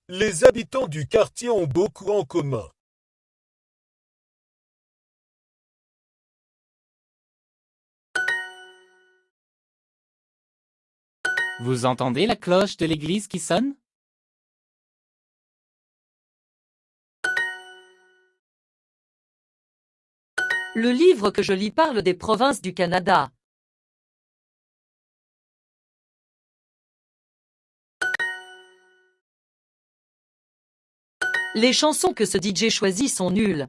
Les habitants du quartier ont beaucoup en commun. Vous entendez la cloche de l'église qui sonne? Le livre que je lis parle des provinces du Canada. Les chansons que ce DJ choisit sont nulles.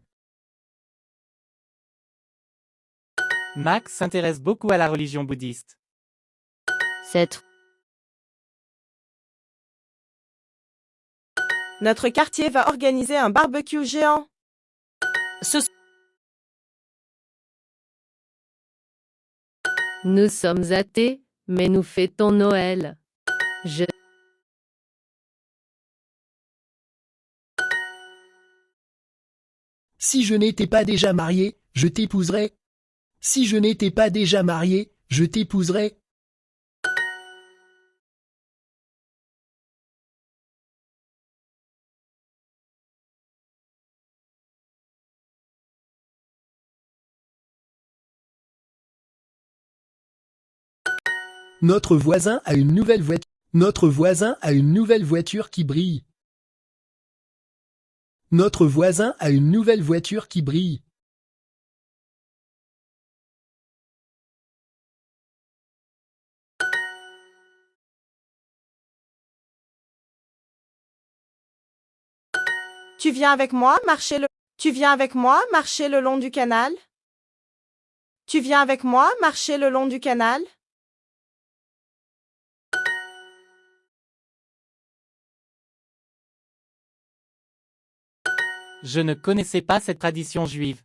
Max s'intéresse beaucoup à la religion bouddhiste. Notre quartier va organiser un barbecue géant. Nous sommes athées, mais nous fêtons Noël. Si je n'étais pas déjà marié, je t'épouserais. Si je n'étais pas déjà marié, je t'épouserais. Notre voisin a une nouvelle voiture. Notre voisin a une nouvelle voiture qui brille. Notre voisin a une nouvelle voiture qui brille. Tu viens avec moi marcher le long du canal? Tu viens avec moi marcher le long du canal? Je ne connaissais pas cette tradition juive.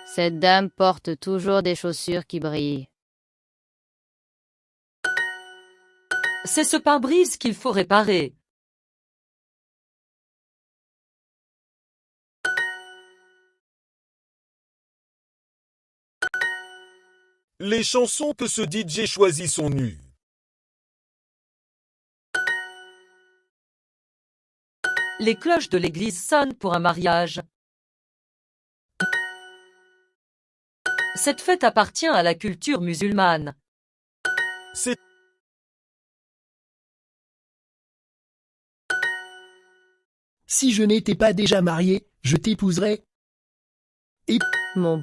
Cette dame porte toujours des chaussures qui brillent. C'est ce pare-brise qu'il faut réparer. Les chansons que ce DJ choisit sont nulles. Les cloches de l'église sonnent pour un mariage. Cette fête appartient à la culture musulmane. C'est Si je n'étais pas déjà marié, je t'épouserais. Mon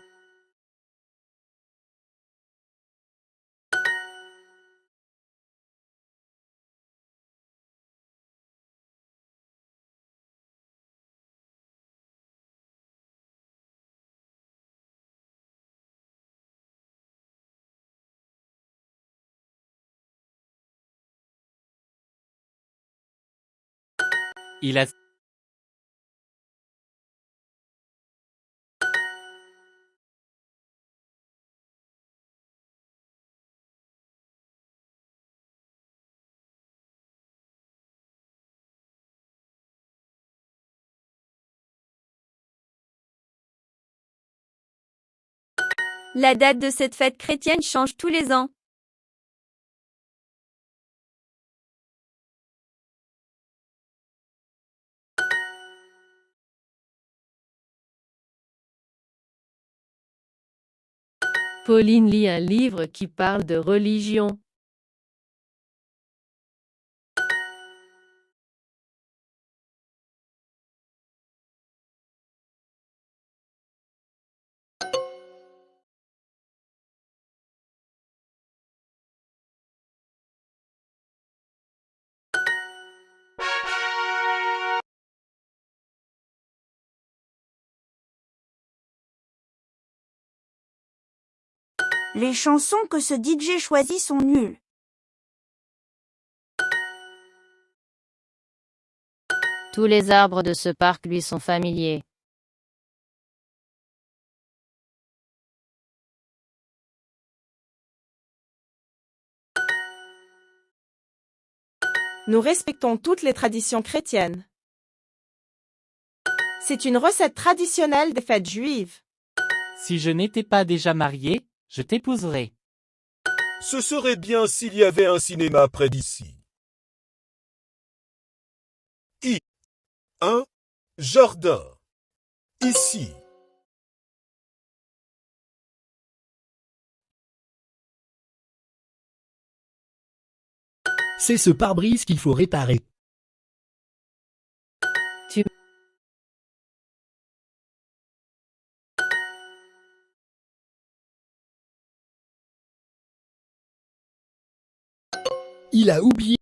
Il a La date de cette fête chrétienne change tous les ans. Pauline lit un livre qui parle de religion. Les chansons que ce DJ choisit sont nulles. Tous les arbres de ce parc lui sont familiers. Nous respectons toutes les traditions chrétiennes. C'est une recette traditionnelle des fêtes juives. Si je n'étais pas déjà marié, je t'épouserais. Ce serait bien s'il y avait un cinéma près d'ici. Un jardin. Ici. C'est ce pare-brise qu'il faut réparer. Il a oublié.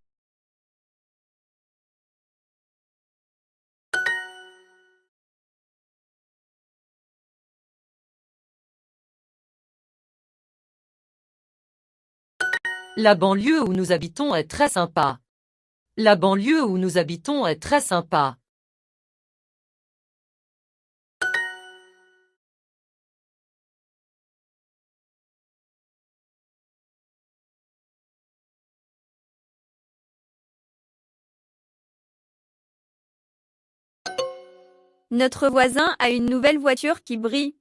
La banlieue où nous habitons est très sympa. La banlieue où nous habitons est très sympa. Notre voisin a une nouvelle voiture qui brille.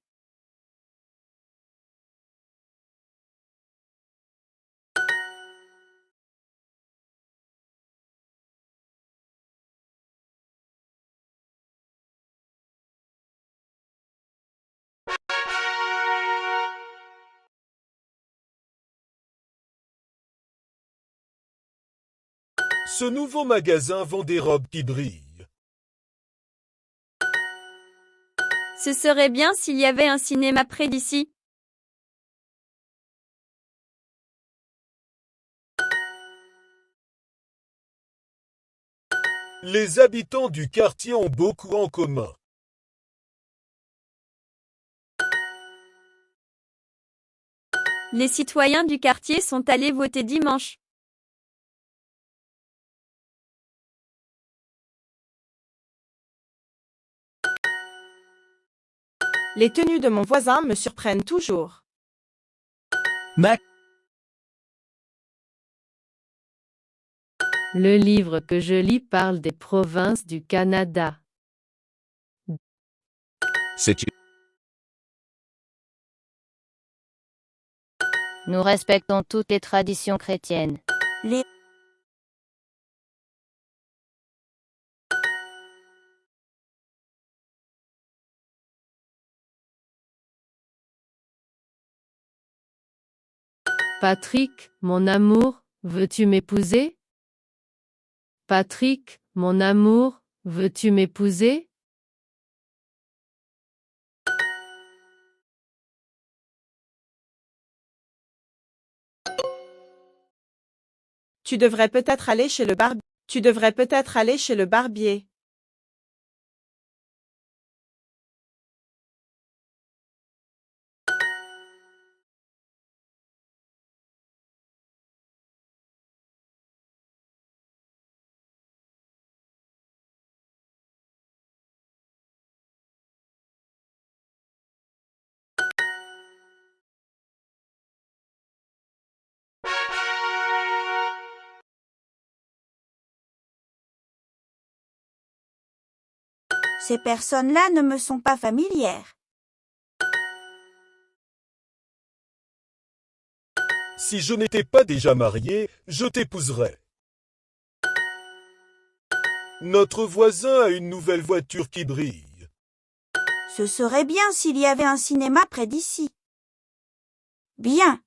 Ce nouveau magasin vend des robes qui brillent. Ce serait bien s'il y avait un cinéma près d'ici. Les habitants du quartier ont beaucoup en commun. Les citoyens du quartier sont allés voter dimanche. Les tenues de mon voisin me surprennent toujours. Mac, Le livre que je lis parle des provinces du Canada. Nous respectons toutes les traditions chrétiennes. Les Patrick, mon amour, veux-tu m'épouser? Patrick, mon amour, veux-tu m'épouser? Tu devrais peut-être aller chez le barbier. Tu devrais peut-être aller chez le barbier. Ces personnes-là ne me sont pas familières. Si je n'étais pas déjà marié, je t'épouserais. Notre voisin a une nouvelle voiture qui brille. Ce serait bien s'il y avait un cinéma près d'ici. Bien.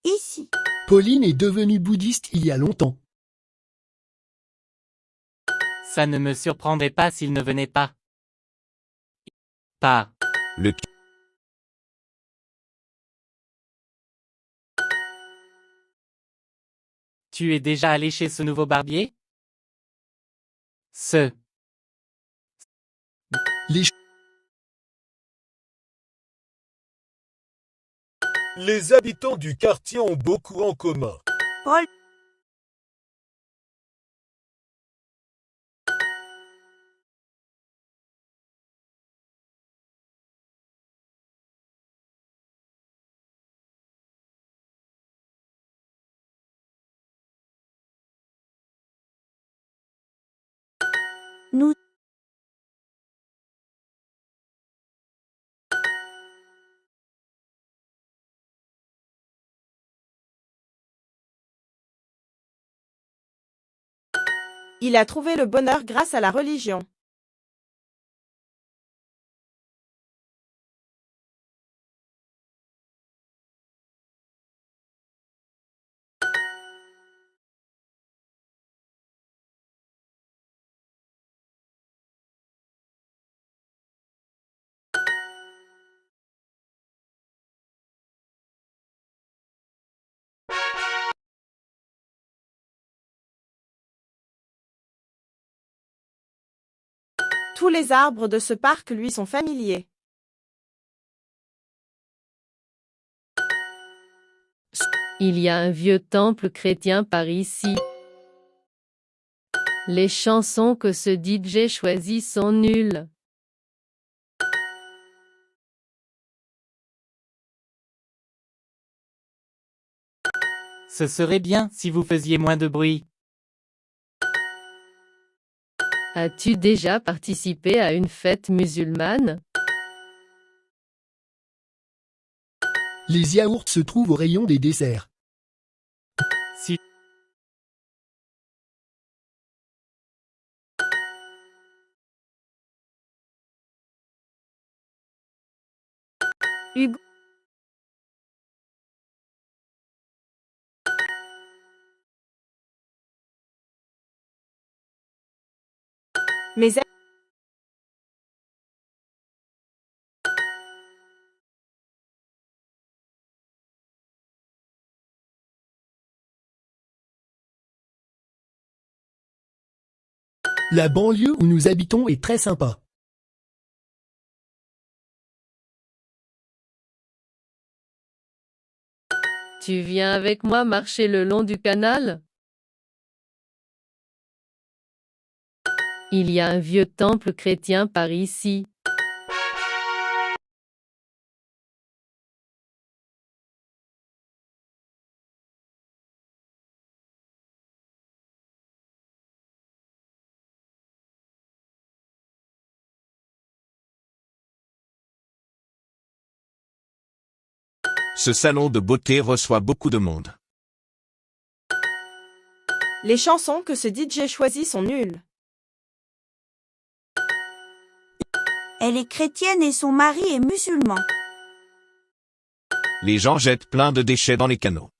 Ici. Pauline est devenue bouddhiste il y a longtemps. Ça ne me surprendrait pas s'il ne venait pas. Pas. Tu es déjà allé chez ce nouveau barbier? Les habitants du quartier ont beaucoup en commun. Paul. Nous. Il a trouvé le bonheur grâce à la religion. Tous les arbres de ce parc lui sont familiers. Il y a un vieux temple chrétien par ici. Les chansons que ce DJ choisit sont nulles. Ce serait bien si vous faisiez moins de bruit. As-tu déjà participé à une fête musulmane? Les yaourts se trouvent au rayon des desserts. Si Hugo. Mais La banlieue où nous habitons est très sympa. Tu viens avec moi marcher le long du canal? Il y a un vieux temple chrétien par ici. Ce salon de beauté reçoit beaucoup de monde. les chansons que ce DJ choisit sont nulles. Elle est chrétienne et son mari est musulman. Les gens jettent plein de déchets dans les canaux.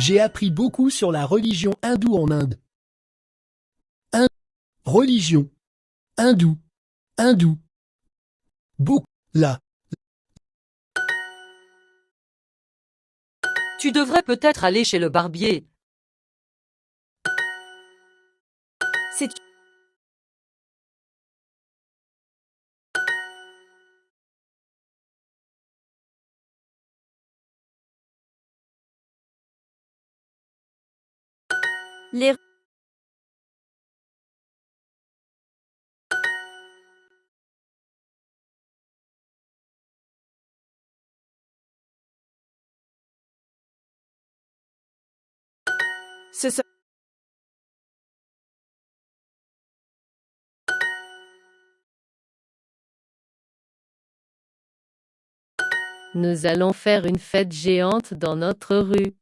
J'ai appris beaucoup sur la religion hindoue en Inde. Religion. Hindoue. Hindoue. Beaucoup. Là. Tu devrais peut-être aller chez le barbier. C'est Les ce se- Nous allons faire une fête géante dans notre rue.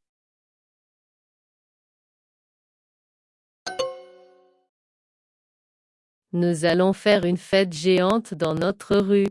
Nous allons faire une fête géante dans notre rue.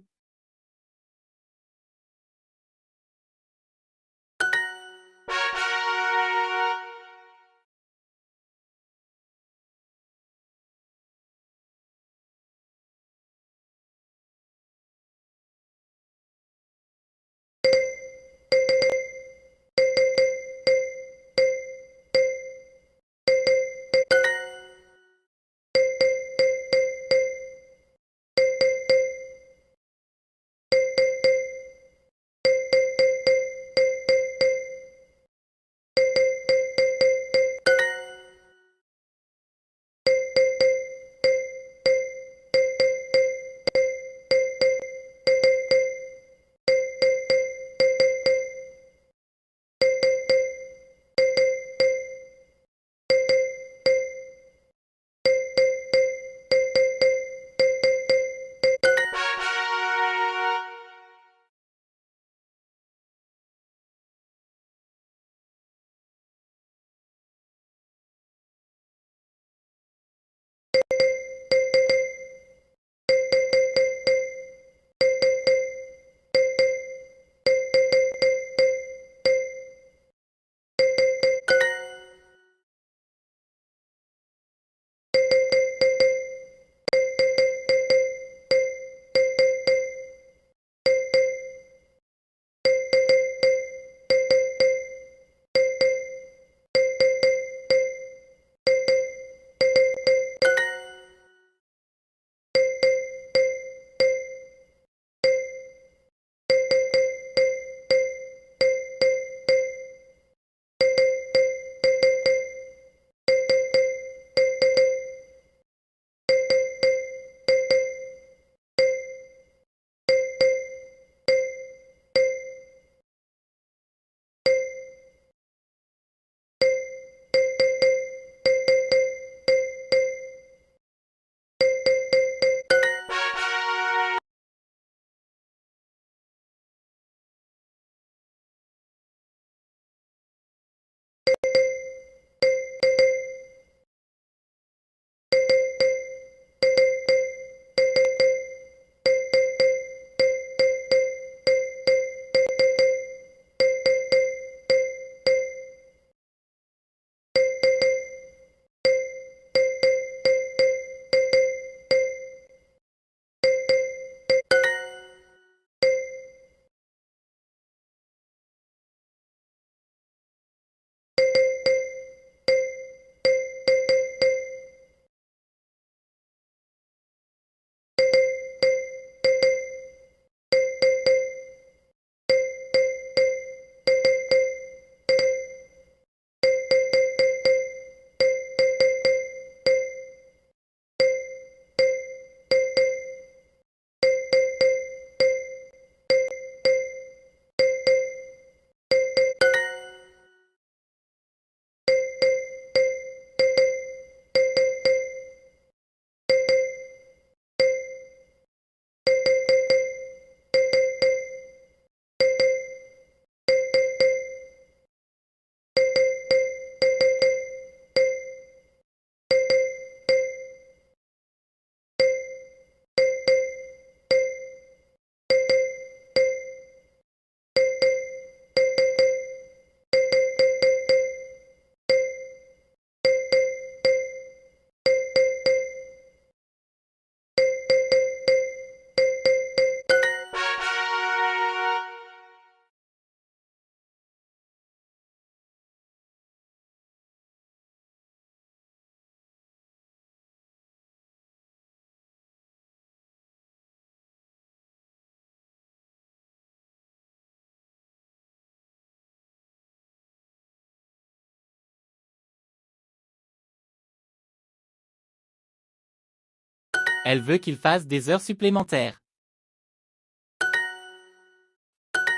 Elle veut qu'il fasse des heures supplémentaires.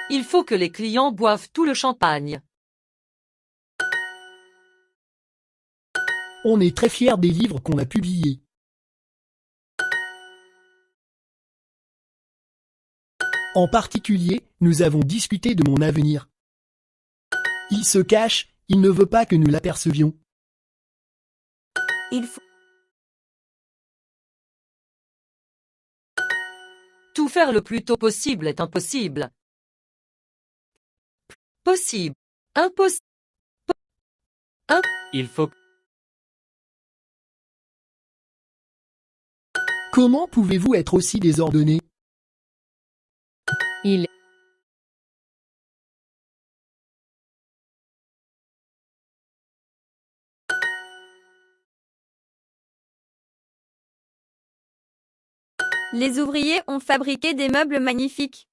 Il faut que les clients boivent tout le champagne. On est très fiers des livres qu'on a publiés. En particulier, nous avons discuté de mon avenir. Il se cache, il ne veut pas que nous l'apercevions. Il faut... Tout faire le plus tôt possible est impossible. Possible. Impossible. Il faut... Comment pouvez-vous être aussi désordonné? Il Les ouvriers ont fabriqué des meubles magnifiques.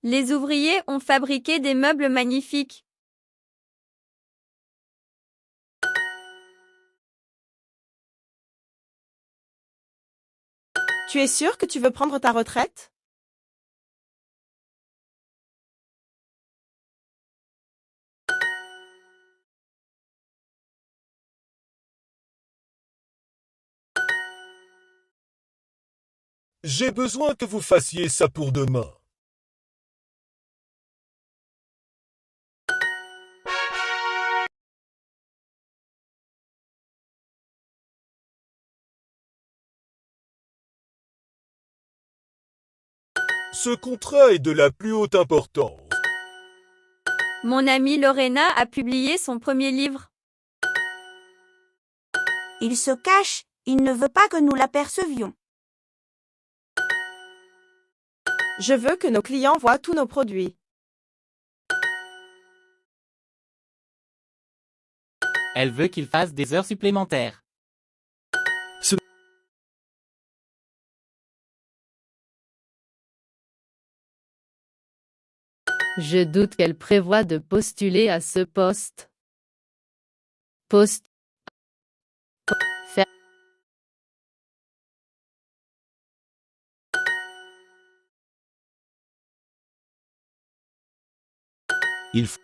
Les ouvriers ont fabriqué des meubles magnifiques. Tu es sûr que tu veux prendre ta retraite? J'ai besoin que vous fassiez ça pour demain. Ce contrat est de la plus haute importance. Mon amie Lorena a publié son premier livre. Il se cache, il ne veut pas que nous l'apercevions. Je veux que nos clients voient tous nos produits. Elle veut qu'il fasse des heures supplémentaires. Je doute qu'elle prévoit de postuler à ce poste. Faire. Il faut...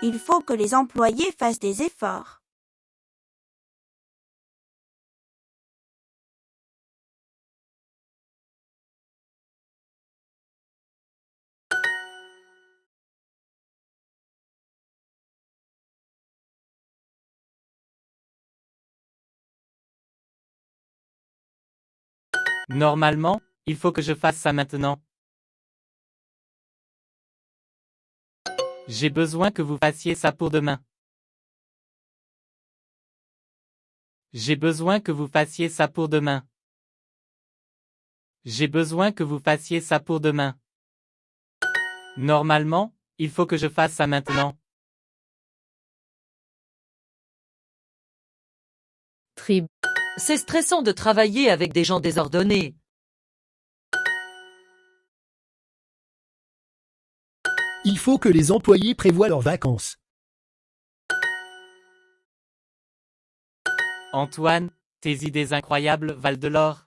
Il faut que les employés fassent des efforts. Normalement, il faut que je fasse ça maintenant. J'ai besoin que vous fassiez ça pour demain. J'ai besoin que vous fassiez ça pour demain. J'ai besoin que vous fassiez ça pour demain. Normalement, il faut que je fasse ça maintenant. C'est stressant de travailler avec des gens désordonnés. Il faut que les employés prévoient leurs vacances. Antoine, tes idées incroyables valent de l'or.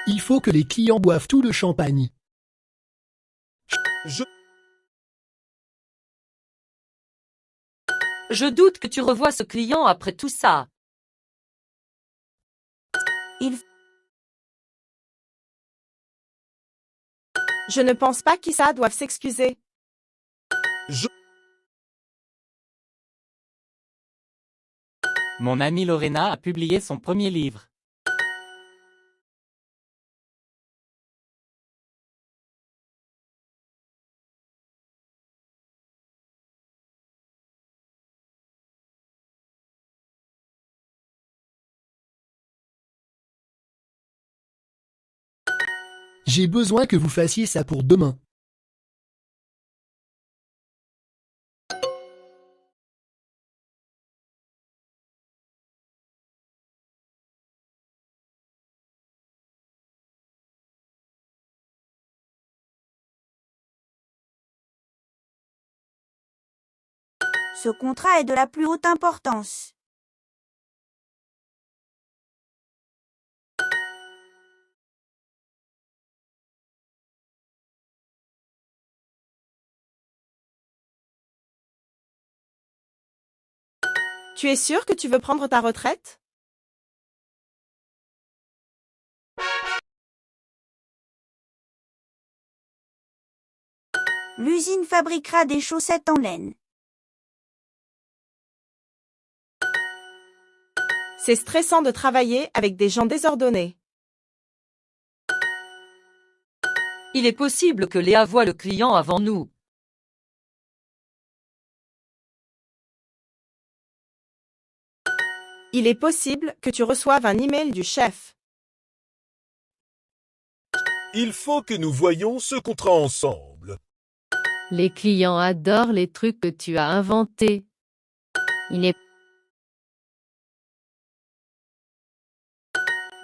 Il faut que les clients boivent tout le champagne. Je doute que tu revoies ce client après tout ça. Je ne pense pas qu'Issa doive s'excuser. Mon amie Lorena a publié son premier livre. J'ai besoin que vous fassiez ça pour demain. Ce contrat est de la plus haute importance. Tu es sûr que tu veux prendre ta retraite? L'usine fabriquera des chaussettes en laine. C'est stressant de travailler avec des gens désordonnés. Il est possible que Léa voie le client avant nous. Il est possible que tu reçoives un email du chef. Il faut que nous voyions ce contrat ensemble. Les clients adorent les trucs que tu as inventés. Il est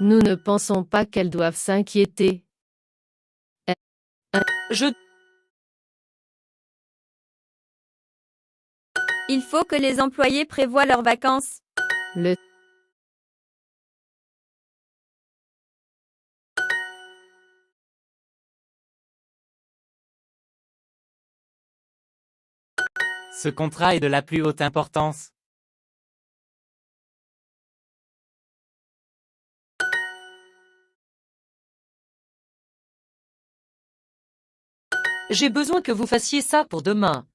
Nous ne pensons pas qu'elles doivent s'inquiéter. Il faut que les employés prévoient leurs vacances. Le Ce contrat est de la plus haute importance. J'ai besoin que vous fassiez ça pour demain.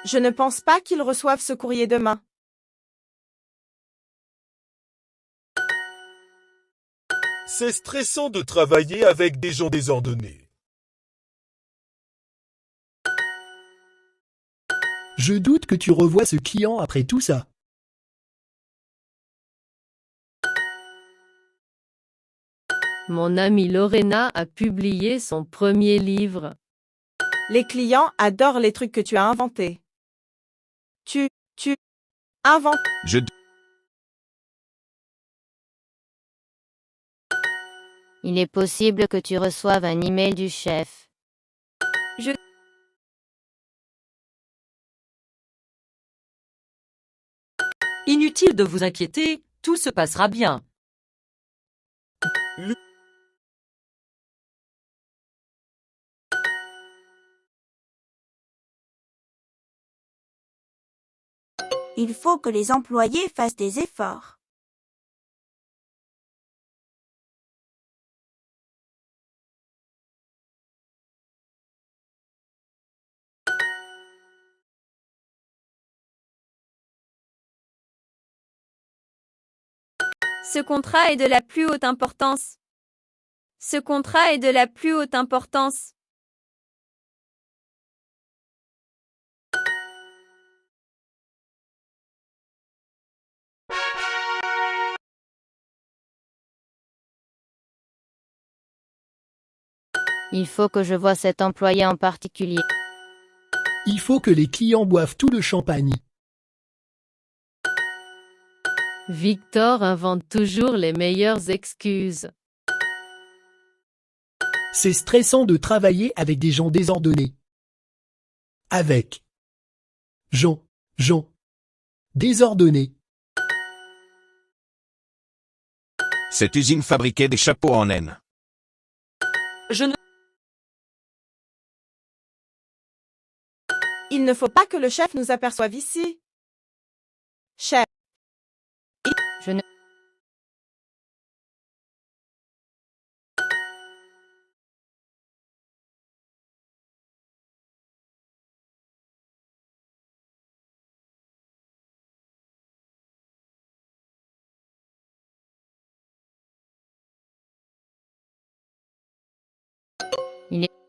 Je ne pense pas qu'ils reçoivent ce courrier demain. C'est stressant de travailler avec des gens désordonnés. Je doute que tu revoies ce client après tout ça. Mon amie Lorena a publié son premier livre. Les clients adorent les trucs que tu as inventés. Tu inventes. Il est possible que tu reçoives un email du chef. Inutile de vous inquiéter, tout se passera bien. Il faut que les employés fassent des efforts. Ce contrat est de la plus haute importance. Ce contrat est de la plus haute importance. Il faut que je voie cet employé en particulier. Il faut que les clients boivent tout le champagne. Victor invente toujours les meilleures excuses. C'est stressant de travailler avec des gens désordonnés. Avec gens désordonnés. Cette usine fabriquait des chapeaux en laine. Il ne faut pas que le chef nous aperçoive ici. Chef. Je ne Il est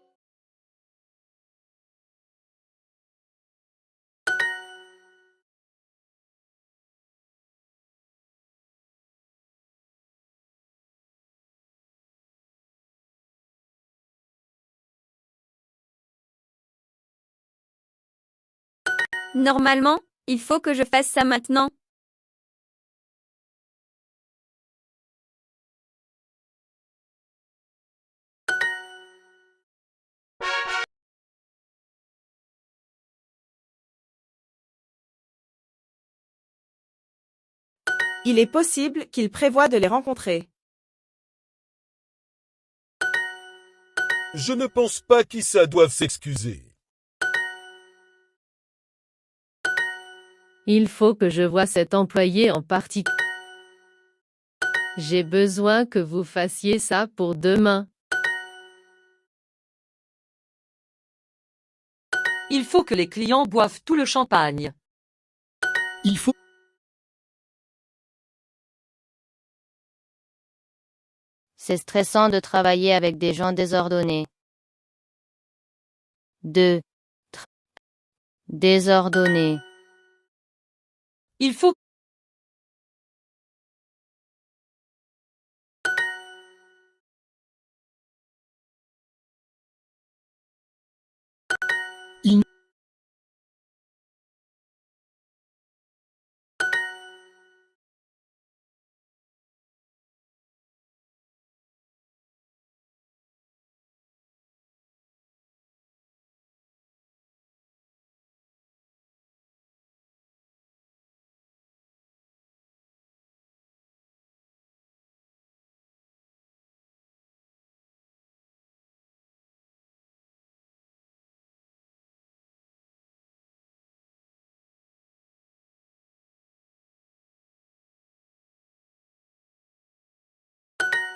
Normalement, il faut que je fasse ça maintenant. Il est possible qu'il prévoit de les rencontrer. Je ne pense pas qu'Issa doive s'excuser. Il faut que je voie cet employé en particulier. J'ai besoin que vous fassiez ça pour demain. Il faut que les clients boivent tout le champagne. Il faut... C'est stressant de travailler avec des gens désordonnés. 2. Désordonné. Il faut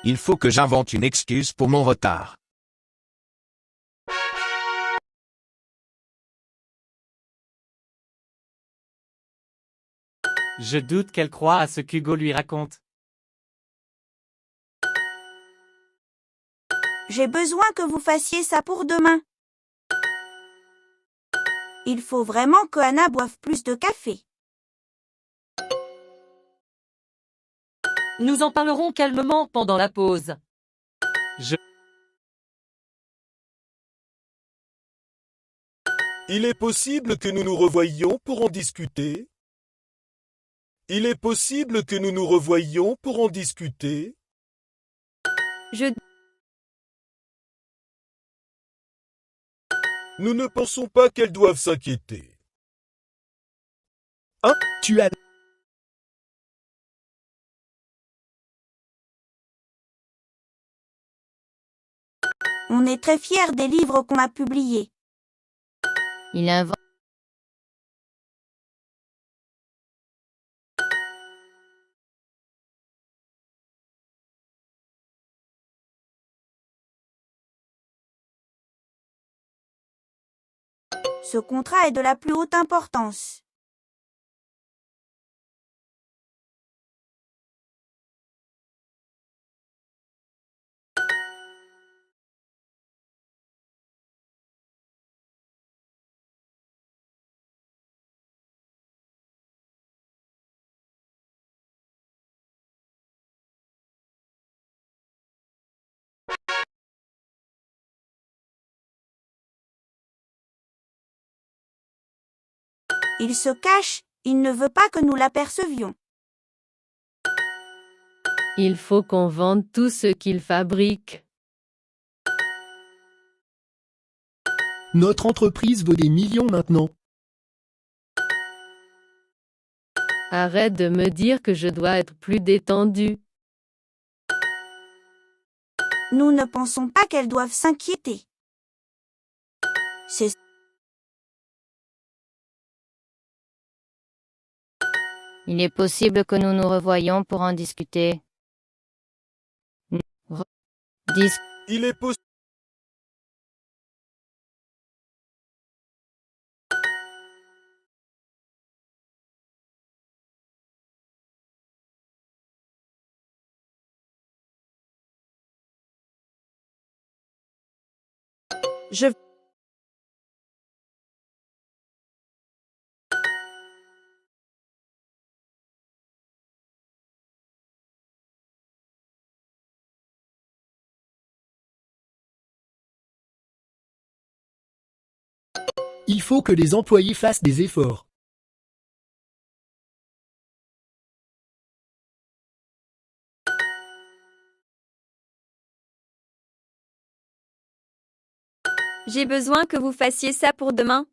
Il faut que j'invente une excuse pour mon retard. Je doute qu'elle croie à ce qu'Hugo lui raconte. J'ai besoin que vous fassiez ça pour demain. Il faut vraiment que Anna boive plus de café. Nous en parlerons calmement pendant la pause. Il est possible que nous nous revoyions pour en discuter. Il est possible que nous nous revoyions pour en discuter. Nous ne pensons pas qu'elles doivent s'inquiéter. Tu as... On est très fiers des livres qu'on a publiés. Il invente. Ce contrat est de la plus haute importance. Il se cache, il ne veut pas que nous l'apercevions. Il faut qu'on vende tout ce qu'il fabrique. Notre entreprise vaut des millions maintenant. Arrête de me dire que je dois être plus détendu. Nous ne pensons pas qu'elles doivent s'inquiéter. C'est... Il est possible que nous nous revoyions pour en discuter. Il est possible. Je... Il faut que les employés fassent des efforts. J'ai besoin que vous fassiez ça pour demain.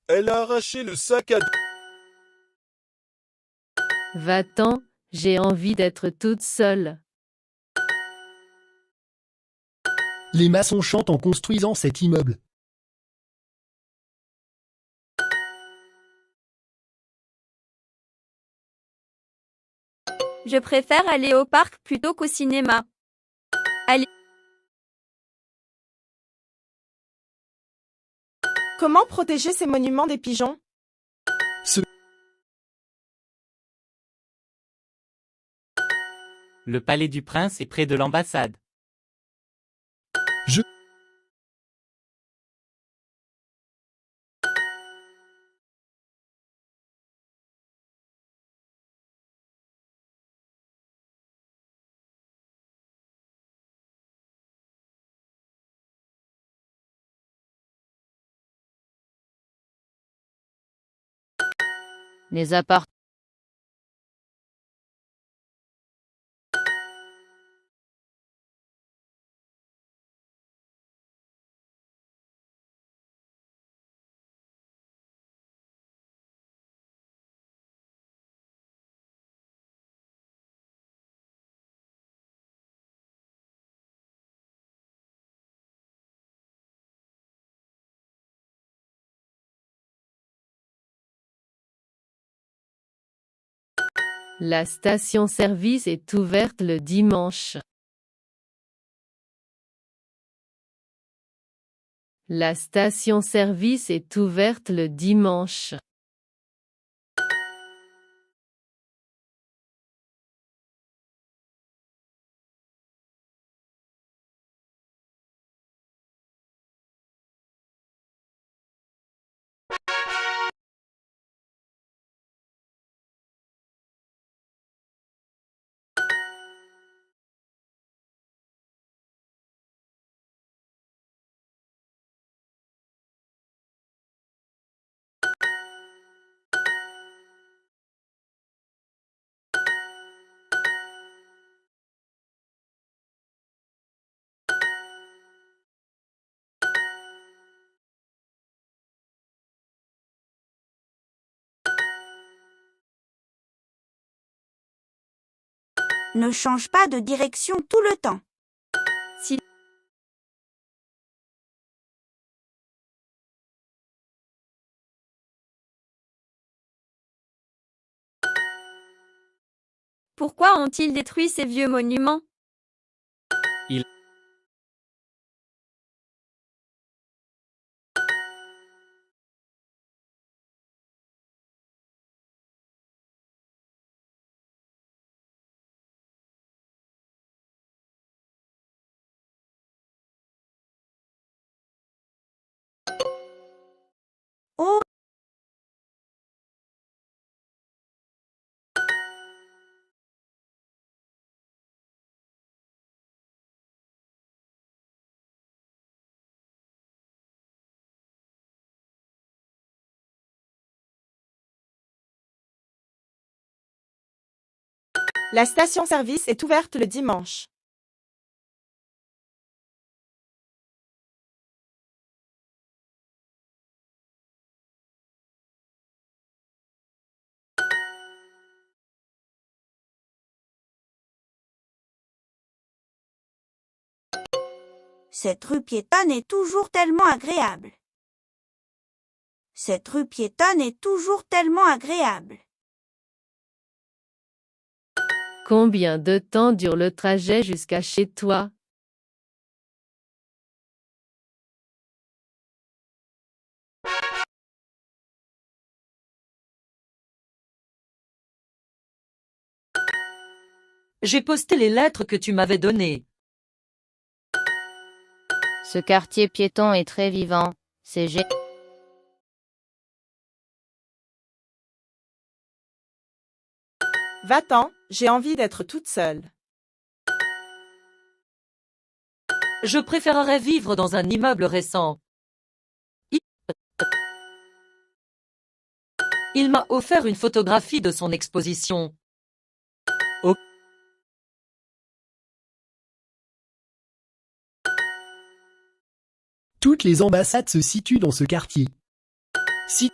Elle a arraché le sac à dos. Va-t'en, j'ai envie d'être toute seule. Les maçons chantent en construisant cet immeuble. Je préfère aller au parc plutôt qu'au cinéma. Comment protéger ces monuments des pigeons? Le palais du prince est près de l'ambassade. Les appartements. La station-service est ouverte le dimanche. La station-service est ouverte le dimanche. Ne change pas de direction tout le temps. Pourquoi ont-ils détruit ces vieux monuments? Oh! La station-service est ouverte le dimanche. Cette rue piétonne est toujours tellement agréable. Cette rue piétonne est toujours tellement agréable. Combien de temps dure le trajet jusqu'à chez toi? J'ai posté les lettres que tu m'avais données. Ce quartier piéton est très vivant. C'est génial. Va-t'en, j'ai envie d'être toute seule. Je préférerais vivre dans un immeuble récent. Il m'a offert une photographie de son exposition. Toutes les ambassades se situent dans ce quartier. Si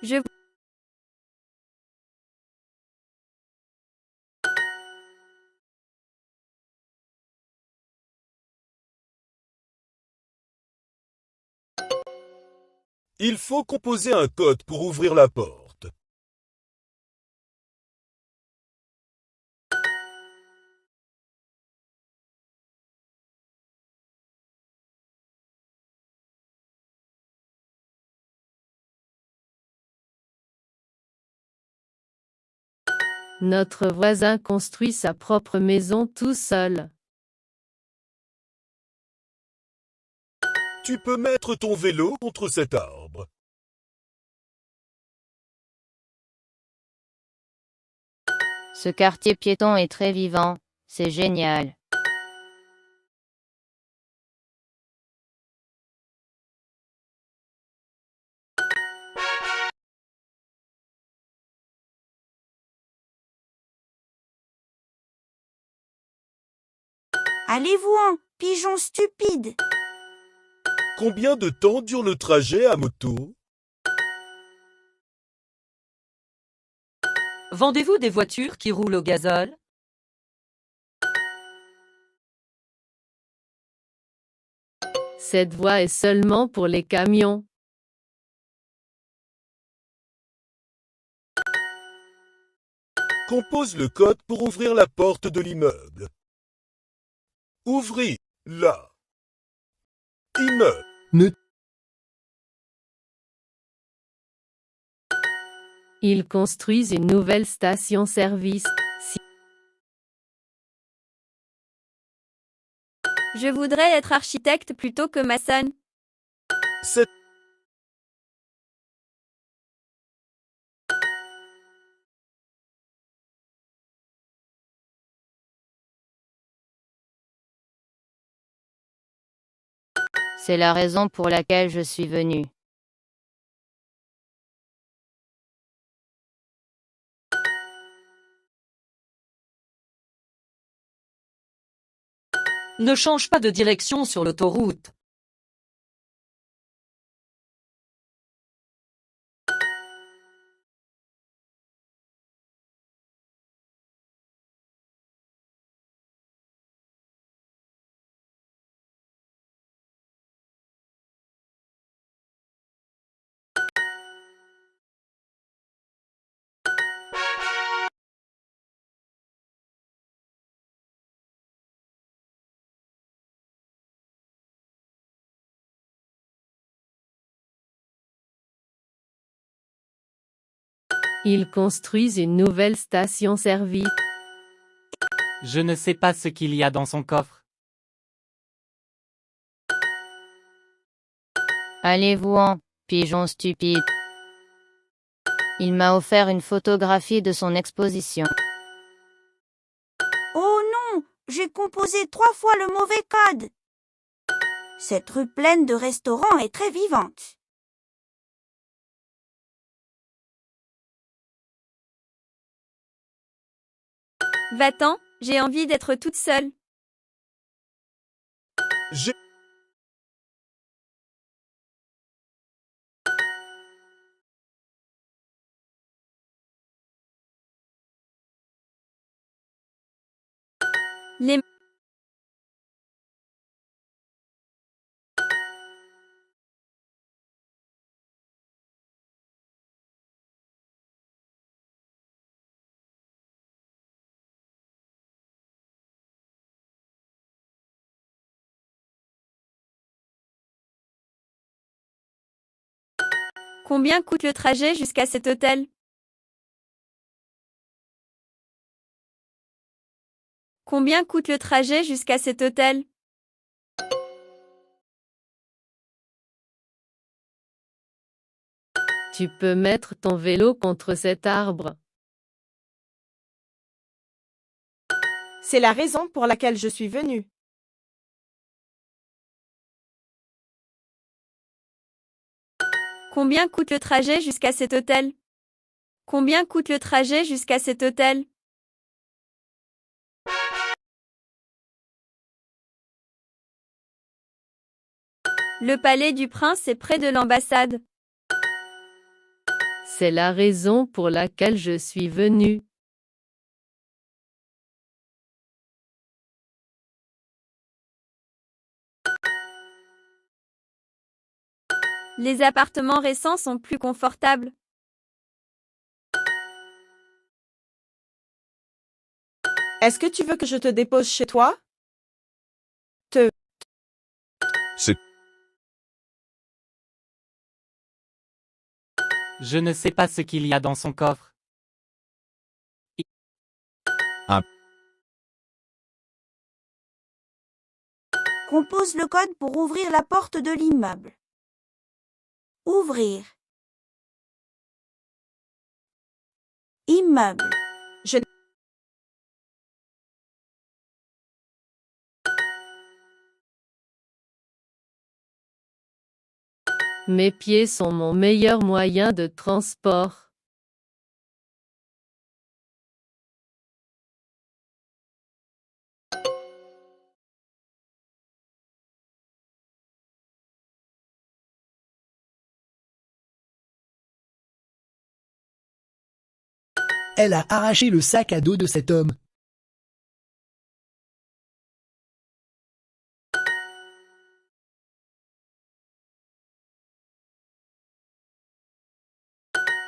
Je Il faut composer un code pour ouvrir la porte. Notre voisin construit sa propre maison tout seul. Tu peux mettre ton vélo contre cet arbre. Ce quartier piéton est très vivant, c'est génial. Allez-vous-en, pigeon stupide. Combien de temps dure le trajet à moto? Vendez-vous des voitures qui roulent au gazole? Cette voie est seulement pour les camions. Compose le code pour ouvrir la porte de l'immeuble. Ouvrez la immeuble. Ils construisent une nouvelle station-service. Je voudrais être architecte plutôt que maçonne. C'est C'est la raison pour laquelle je suis venu. Ne change pas de direction sur l'autoroute. Ils construisent une nouvelle station-service. Je ne sais pas ce qu'il y a dans son coffre. Allez-vous-en, pigeon stupide. Il m'a offert une photographie de son exposition. Oh non, j'ai composé 3 fois le mauvais code. Cette rue pleine de restaurants est très vivante. Va-t'en, j'ai envie d'être toute seule. J'ai Les Combien coûte le trajet jusqu'à cet hôtel? Combien coûte le trajet jusqu'à cet hôtel? Tu peux mettre ton vélo contre cet arbre. C'est la raison pour laquelle je suis venu. Combien coûte le trajet jusqu'à cet hôtel? Combien coûte le trajet jusqu'à cet hôtel? Le palais du prince est près de l'ambassade. C'est la raison pour laquelle je suis venu. Les appartements récents sont plus confortables. Est-ce que tu veux que je te dépose chez toi? Je ne sais pas ce qu'il y a dans son coffre. Compose le code pour ouvrir la porte de l'immeuble. Ouvrir. Immeuble. Mes pieds sont mon meilleur moyen de transport. Elle a arraché le sac à dos de cet homme.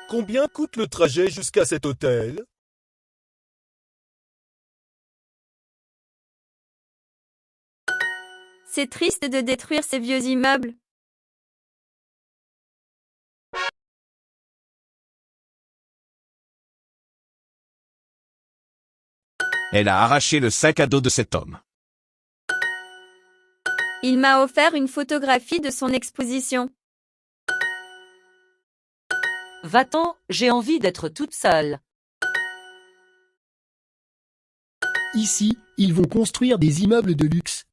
Combien coûte le trajet jusqu'à cet hôtel? C'est triste de détruire ces vieux immeubles. Elle a arraché le sac à dos de cet homme. Il m'a offert une photographie de son exposition. Va-t'en, j'ai envie d'être toute seule. Ici, ils vont construire des immeubles de luxe.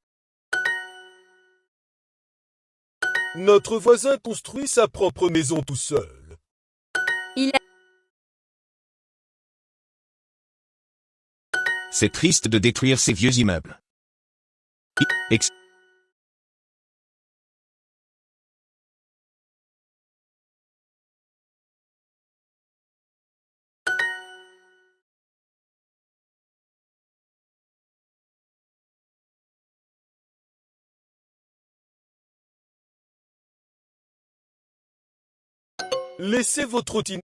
Notre voisin construit sa propre maison tout seul. C'est triste de détruire ces vieux immeubles. Laissez votre trottinette.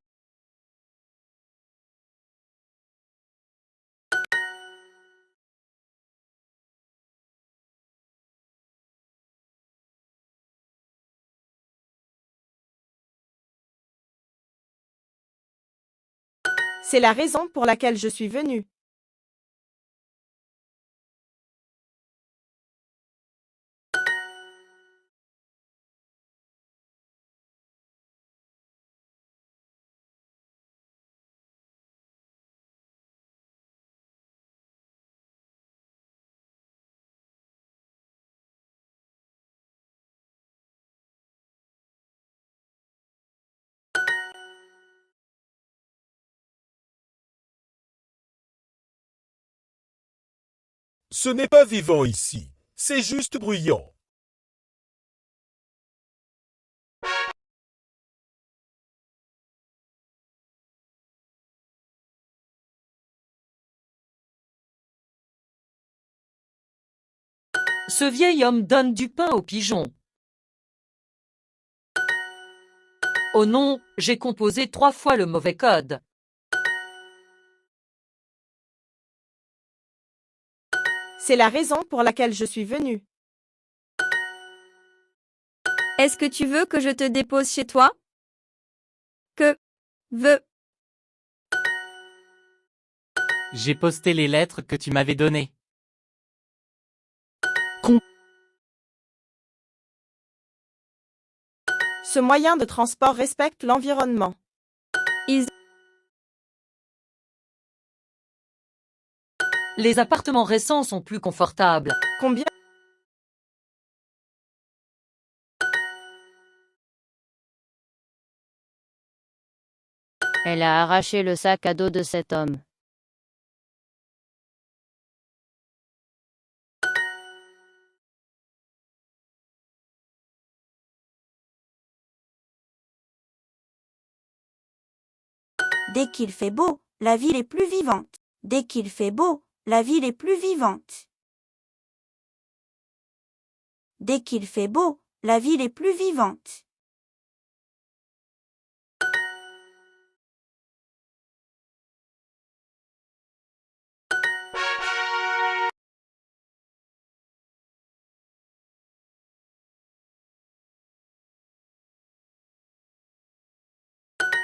C'est la raison pour laquelle je suis venu. Ce n'est pas vivant ici, c'est juste bruyant. Ce vieil homme donne du pain aux pigeons. Oh non, j'ai composé 3 fois le mauvais code. C'est la raison pour laquelle je suis venu. Est-ce que tu veux que je te dépose chez toi? Que veux? J'ai posté les lettres que tu m'avais données. Ce moyen de transport respecte l'environnement. Les appartements récents sont plus confortables. Combien? Elle a arraché le sac à dos de cet homme. Dès qu'il fait beau, la ville est plus vivante. Dès qu'il fait beau, la ville est plus vivante. Dès qu'il fait beau, la ville est plus vivante.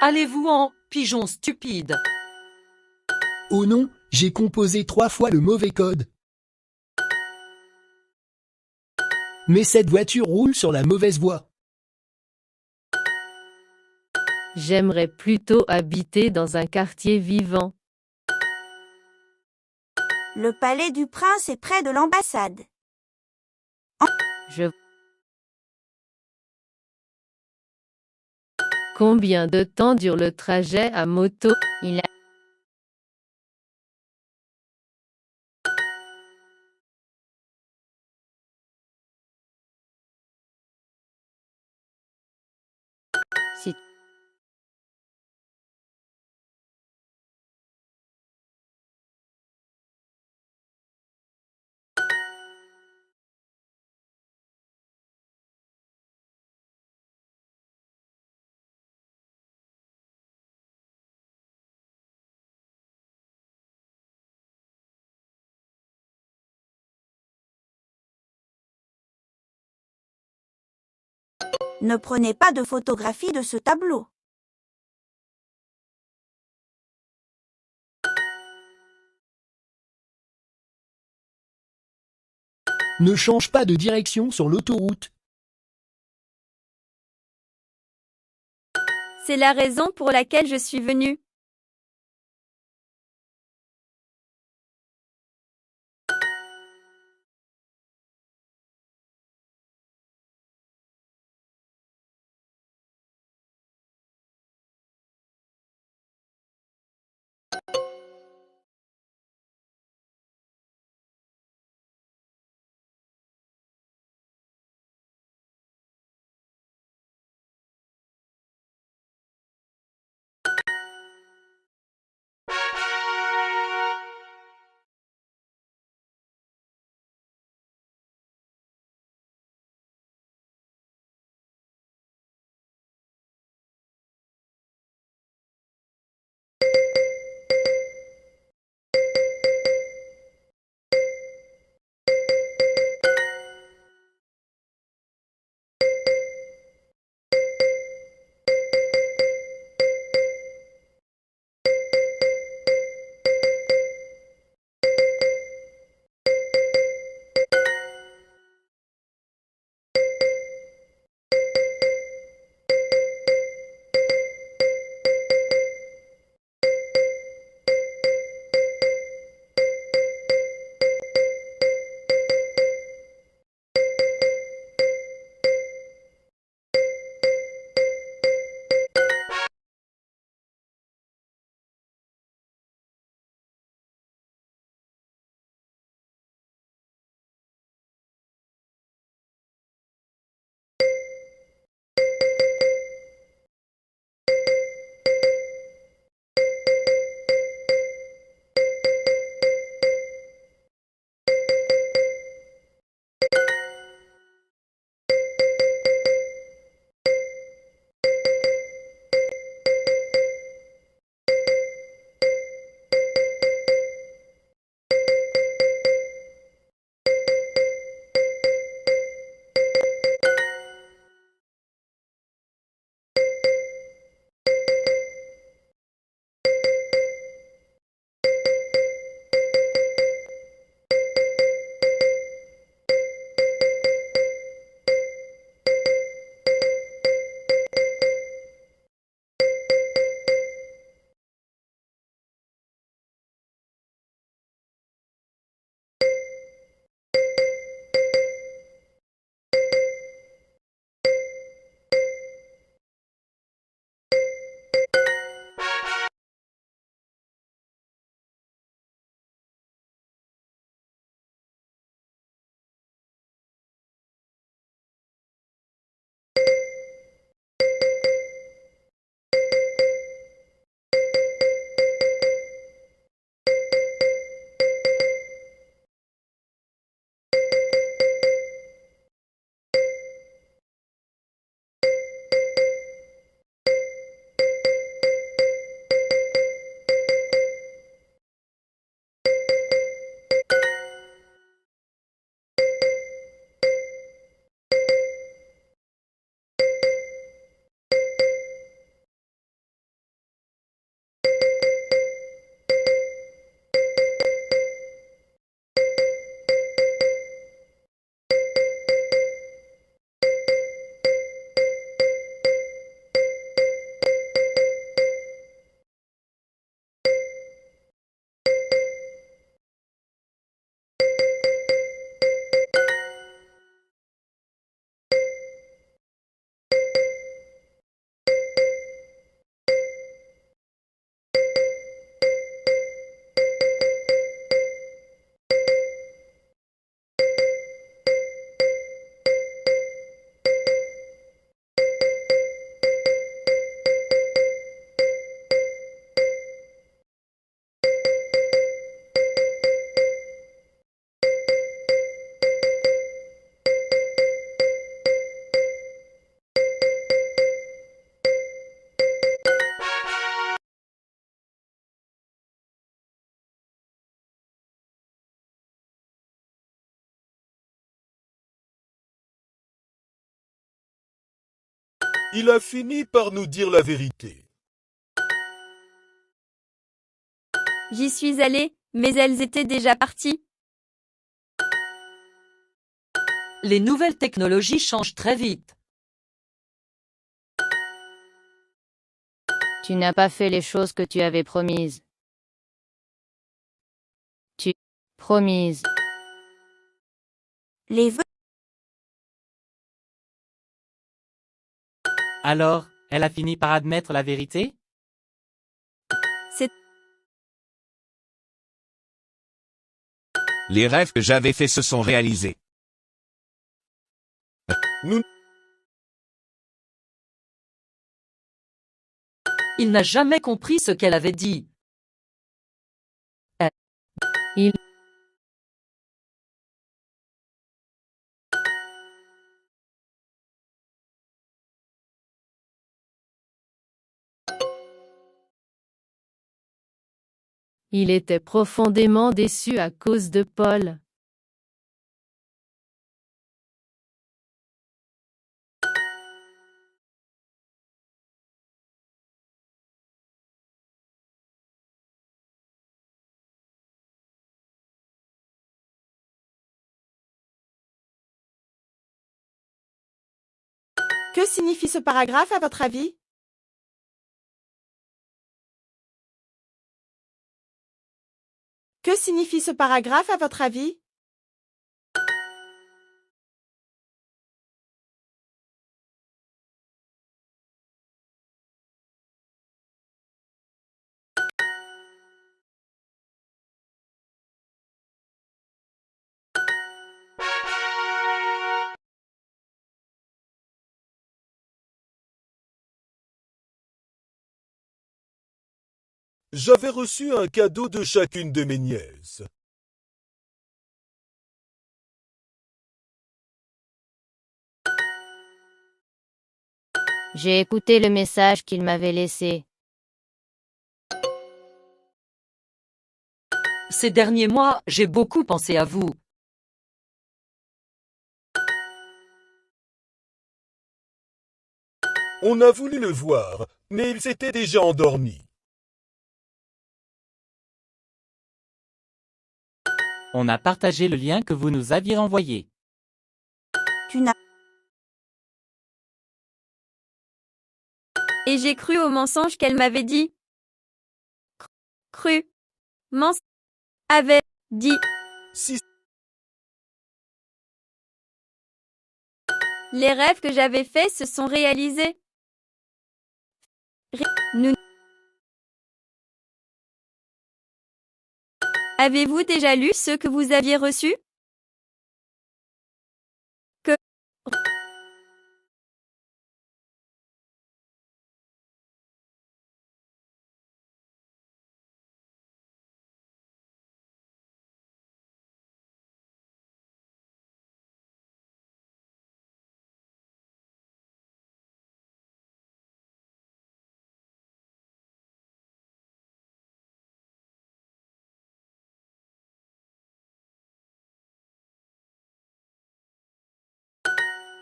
Allez-vous-en, pigeon stupide. Oh non, j'ai composé 3 fois le mauvais code. Mais cette voiture roule sur la mauvaise voie. J'aimerais plutôt habiter dans un quartier vivant. Le palais du prince est près de l'ambassade. Combien de temps dure le trajet à moto? Il a si Ne prenez pas de photographie de ce tableau. Ne change pas de direction sur l'autoroute. C'est la raison pour laquelle je suis venu. Il a fini par nous dire la vérité. J'y suis allée, mais elles étaient déjà parties. Les nouvelles technologies changent très vite. Tu n'as pas fait les choses que tu avais promises. Promise. Les vœux. Alors, elle a fini par admettre la vérité? Les rêves que j'avais faits se sont réalisés. Il n'a jamais compris ce qu'elle avait dit. Il était profondément déçu à cause de Paul. Que signifie ce paragraphe à votre avis? Que signifie ce paragraphe à votre avis? J'avais reçu un cadeau de chacune de mes nièces. J'ai écouté le message qu'il m'avait laissé. Ces derniers mois, j'ai beaucoup pensé à vous. On a voulu le voir, mais il s'était déjà endormi. On a partagé le lien que vous nous aviez envoyé. Tu n'as. Et j'ai cru au mensonge qu'elle m'avait dit. Cru. Avait dit. Si Les rêves que j'avais faits se sont réalisés. Nous. Avez-vous déjà lu ceux que vous aviez reçus? Que.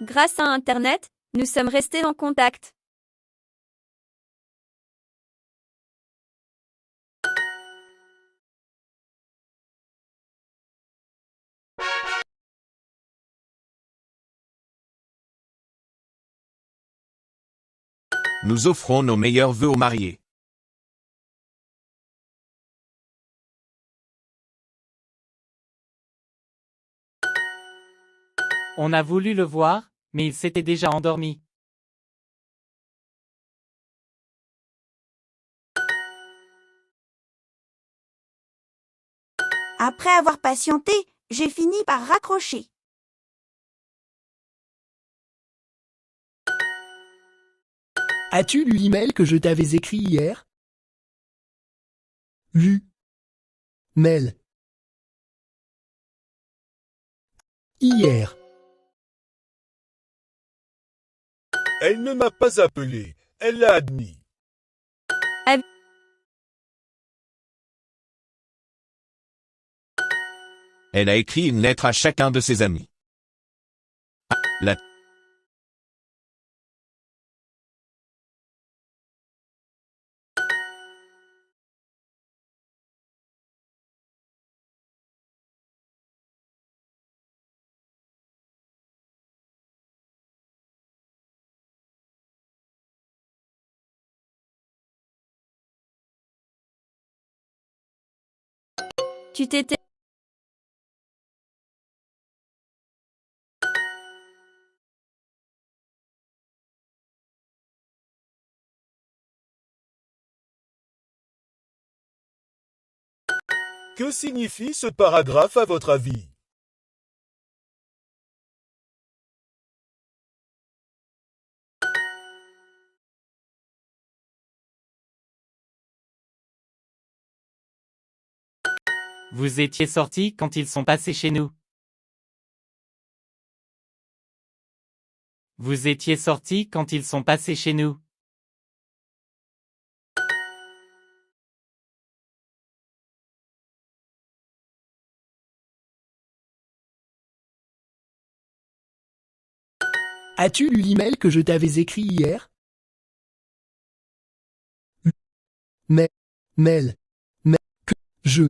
Grâce à Internet, nous sommes restés en contact. Nous offrons nos meilleurs vœux aux mariés. On a voulu le voir, mais il s'était déjà endormi. Après avoir patienté, j'ai fini par raccrocher. As-tu lu l'email que je t'avais écrit hier? Lu. Mail. Hier. elle ne m'a pas appelé, elle l'a admis. Elle a écrit une lettre à chacun de ses amis. La Tu t'étais... Que signifie ce paragraphe à votre avis? Vous étiez sortis quand ils sont passés chez nous. Vous étiez sortis quand ils sont passés chez nous. As-tu lu l'email que je t'avais écrit hier? Mais, Mel, que, je,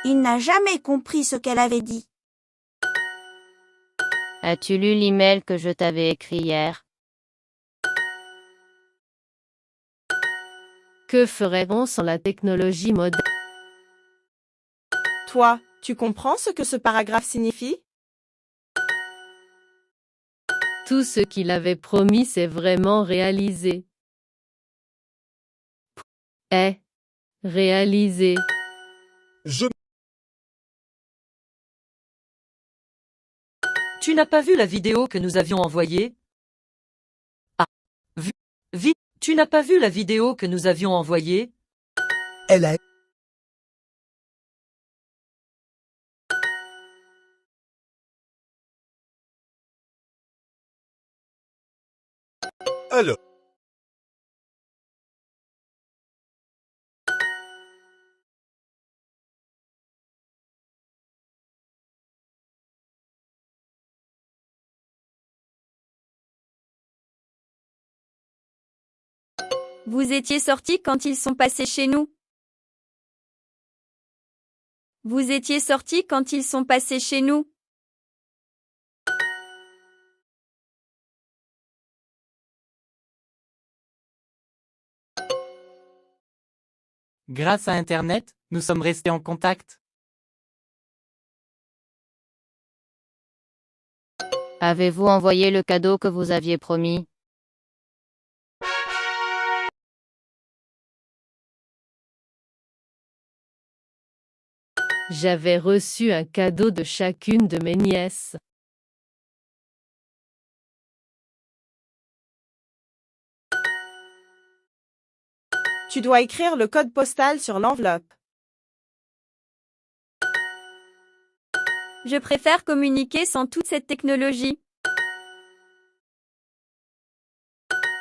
Il n'a jamais compris ce qu'elle avait dit. As-tu lu l'email que je t'avais écrit hier? Que ferait-on sans la technologie moderne? Toi, tu comprends ce que ce paragraphe signifie? Tout ce qu'il avait promis s'est vraiment réalisé. Est réalisé. Je... Tu n'as pas vu la vidéo que nous avions envoyée? Ah, vite, tu n'as pas vu la vidéo que nous avions envoyée? elle a, Alors, Vous étiez sortis quand ils sont passés chez nous. Vous étiez sortis quand ils sont passés chez nous. Grâce à Internet, nous sommes restés en contact. Avez-vous envoyé le cadeau que vous aviez promis? J'avais reçu un cadeau de chacune de mes nièces. Tu dois écrire le code postal sur l'enveloppe. Je préfère communiquer sans toute cette technologie.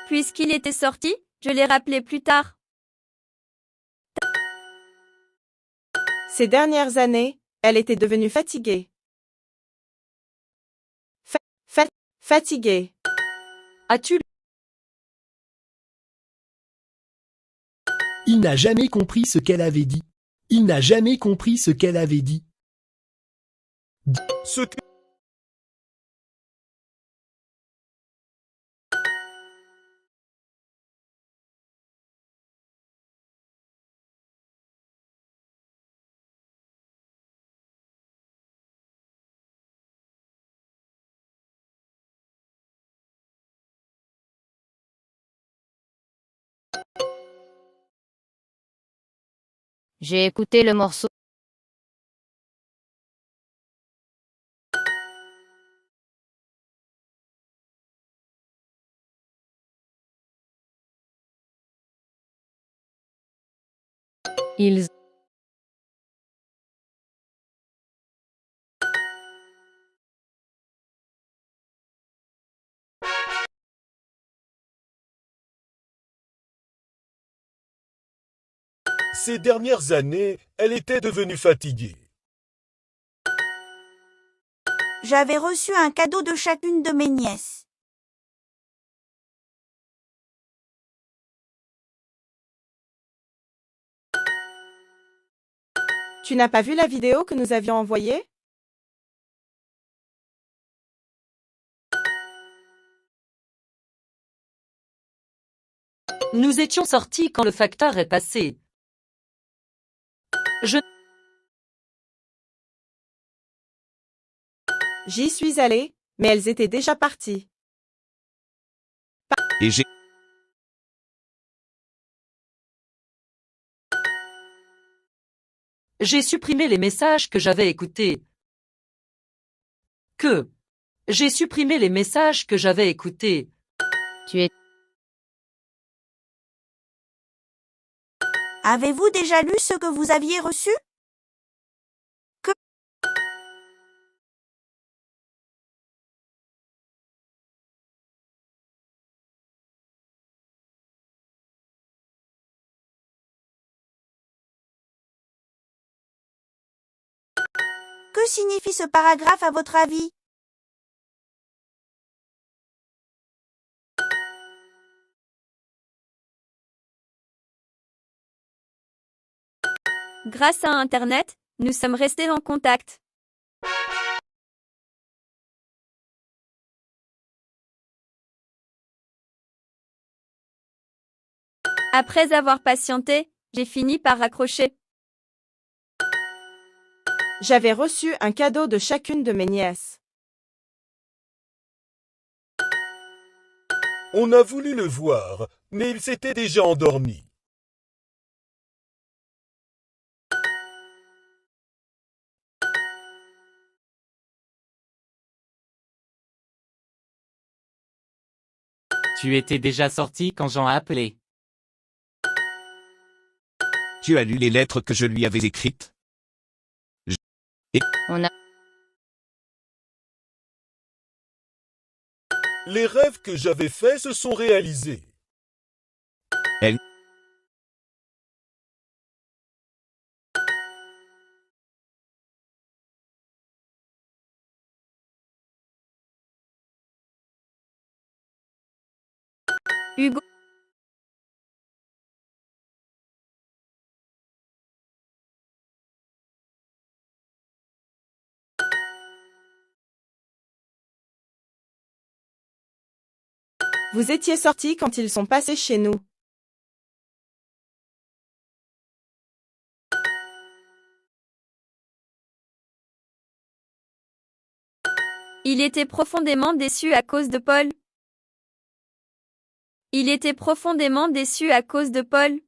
Puisqu'il était sorti, je l'ai rappelé plus tard. Ces dernières années, elle était devenue fatiguée. Fatiguée. As-tu il n'a jamais compris ce qu'elle avait dit. Il n'a jamais compris ce qu'elle avait dit. ce que... J'ai écouté le morceau. Ils Ces dernières années, elle était devenue fatiguée. J'avais reçu un cadeau de chacune de mes nièces. Tu n'as pas vu la vidéo que nous avions envoyée? Nous étions sortis quand le facteur est passé. J'y suis allée, mais elles étaient déjà parties. Et j'ai... J'ai supprimé les messages que j'avais écoutés. J'ai supprimé les messages que j'avais écoutés. Tu es... Avez-vous déjà lu ce que vous aviez reçu? Que signifie ce paragraphe à votre avis? Grâce à Internet, nous sommes restés en contact. Après avoir patienté, j'ai fini par raccrocher. J'avais reçu un cadeau de chacune de mes nièces. On a voulu le voir, mais il s'était déjà endormi. Tu étais déjà sorti quand Jean a appelé. Tu as lu les lettres que je lui avais écrites? On a... Les rêves que j'avais faits se sont réalisés. Elle... Hugo. Vous étiez sortis quand ils sont passés chez nous. Il était profondément déçu à cause de Paul. Il était profondément déçu à cause de Paul.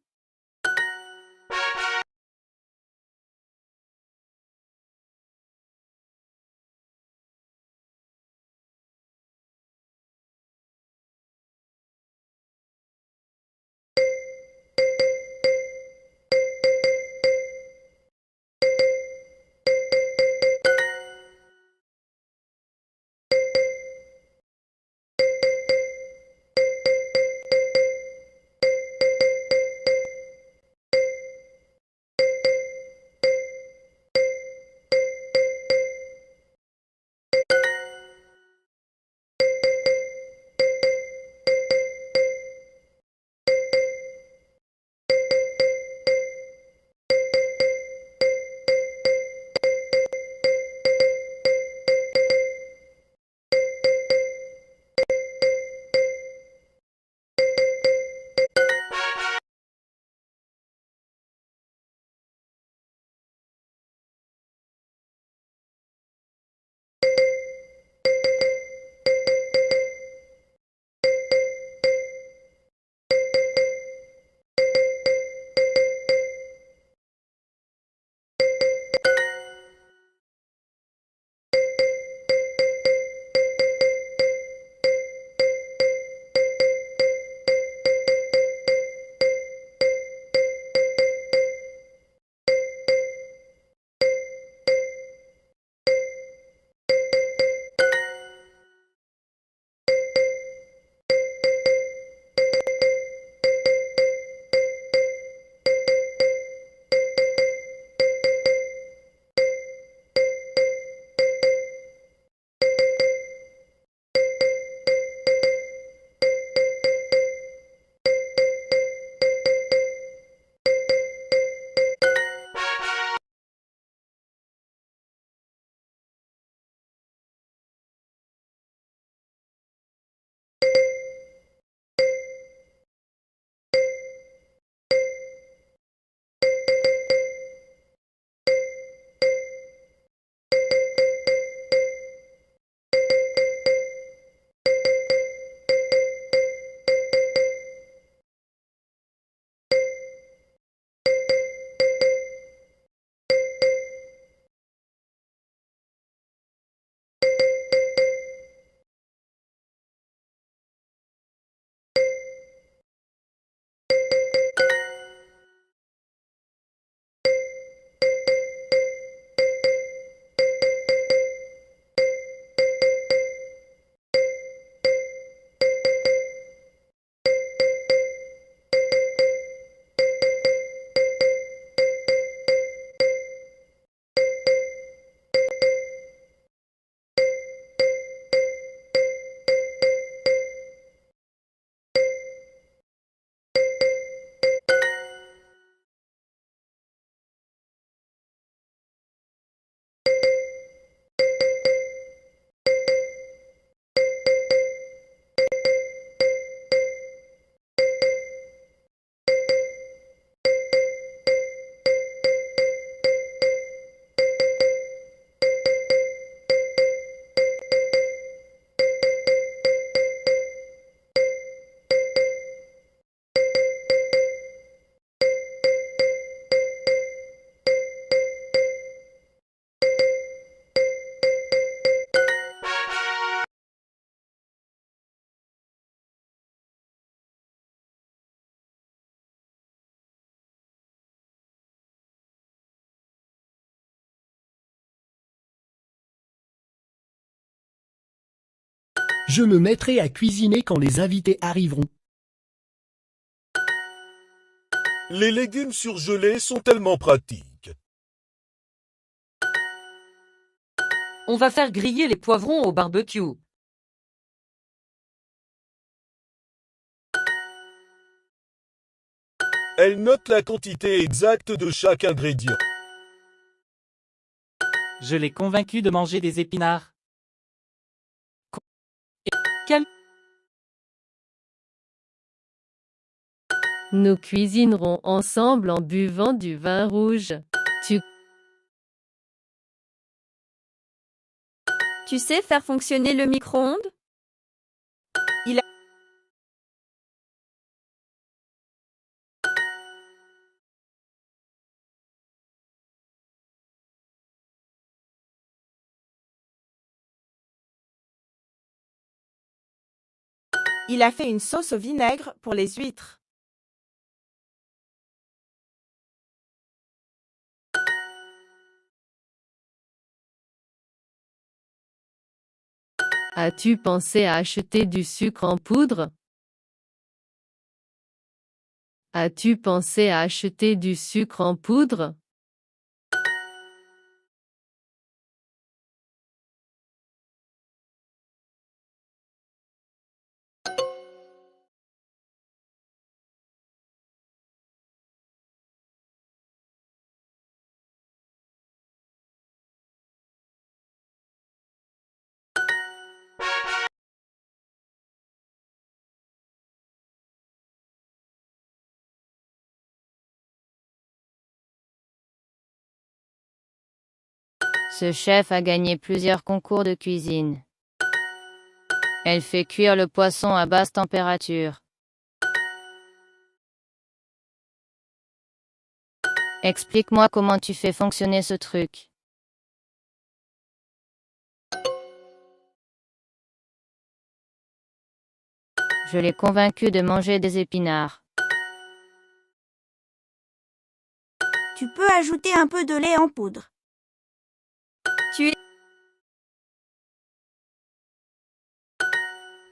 Je me mettrai à cuisiner quand les invités arriveront. Les légumes surgelés sont tellement pratiques. On va faire griller les poivrons au barbecue. Elle note la quantité exacte de chaque ingrédient. Je l'ai convaincu de manger des épinards. Nous cuisinerons ensemble en buvant du vin rouge. Tu sais faire fonctionner le micro-ondes? Il a fait une sauce au vinaigre pour les huîtres. As-tu pensé à acheter du sucre en poudre? As-tu pensé à acheter du sucre en poudre? Ce chef a gagné plusieurs concours de cuisine. Elle fait cuire le poisson à basse température. Explique-moi comment tu fais fonctionner ce truc. Je l'ai convaincu de manger des épinards. Tu peux ajouter un peu de lait en poudre.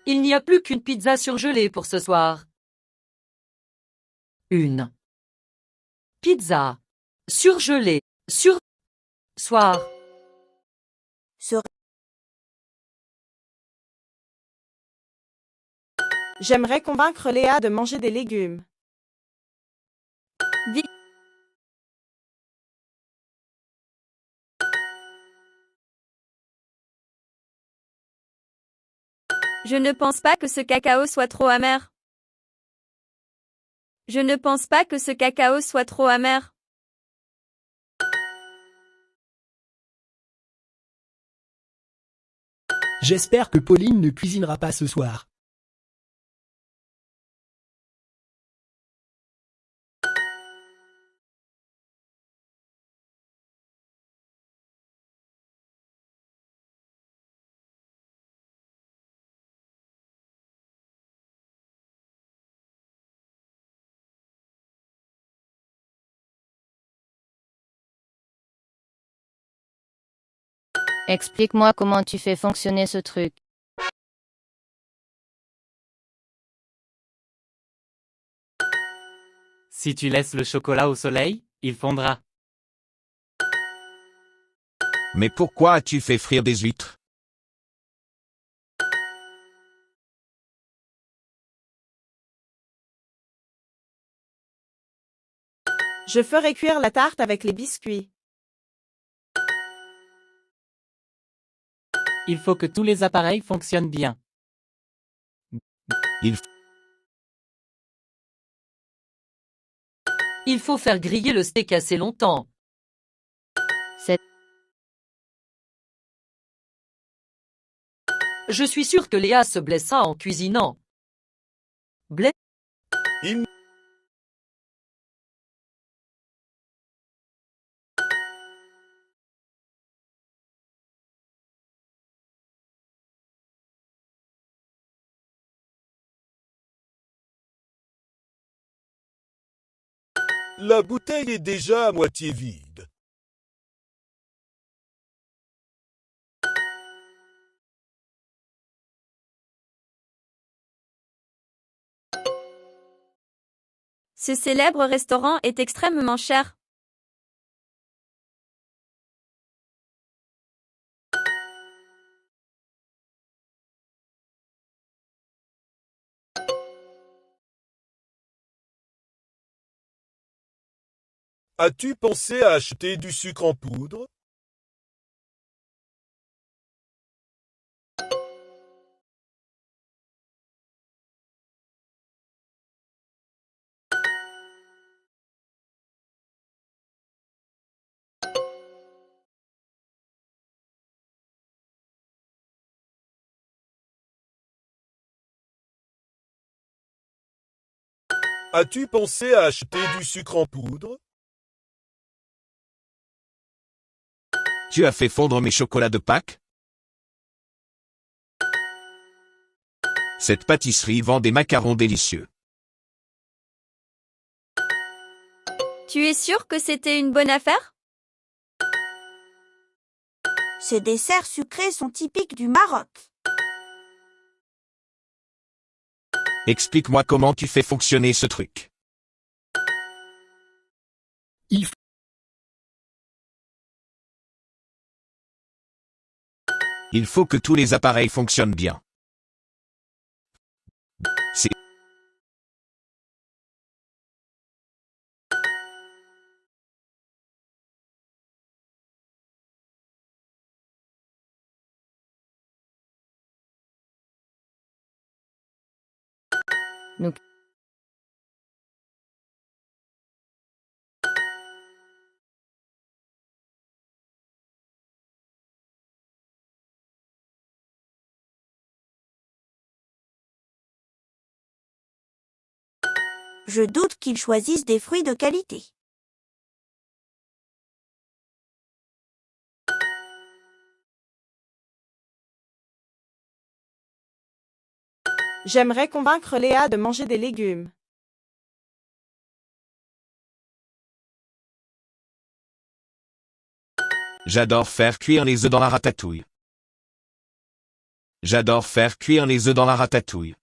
Il n'y a plus qu'une pizza surgelée pour ce soir. Une pizza surgelée soir. J'aimerais convaincre Léa de manger des légumes. Je ne pense pas que ce cacao soit trop amer. Je ne pense pas que ce cacao soit trop amer. J'espère que Pauline ne cuisinera pas ce soir. Explique-moi comment tu fais fonctionner ce truc. Si tu laisses le chocolat au soleil, il fondra. Mais pourquoi as-tu fait frire des huîtres? Je ferai cuire la tarte avec les biscuits. Il faut que tous les appareils fonctionnent bien. Il faut faire griller le steak assez longtemps. Je suis sûr que Léa se blessa en cuisinant. La bouteille est déjà à moitié vide. Ce célèbre restaurant est extrêmement cher. As-tu pensé à acheter du sucre en poudre? As-tu pensé à acheter du sucre en poudre? Tu as fait fondre mes chocolats de Pâques? Cette pâtisserie vend des macarons délicieux. Tu es sûr que c'était une bonne affaire? Ces desserts sucrés sont typiques du Maroc. Explique-moi comment tu fais fonctionner ce truc. Il faut Il faut que tous les appareils fonctionnent bien. C'est... Nous- Je doute qu'ils choisissent des fruits de qualité. J'aimerais convaincre Léa de manger des légumes. J'adore faire cuire les œufs dans la ratatouille. J'adore faire cuire les œufs dans la ratatouille.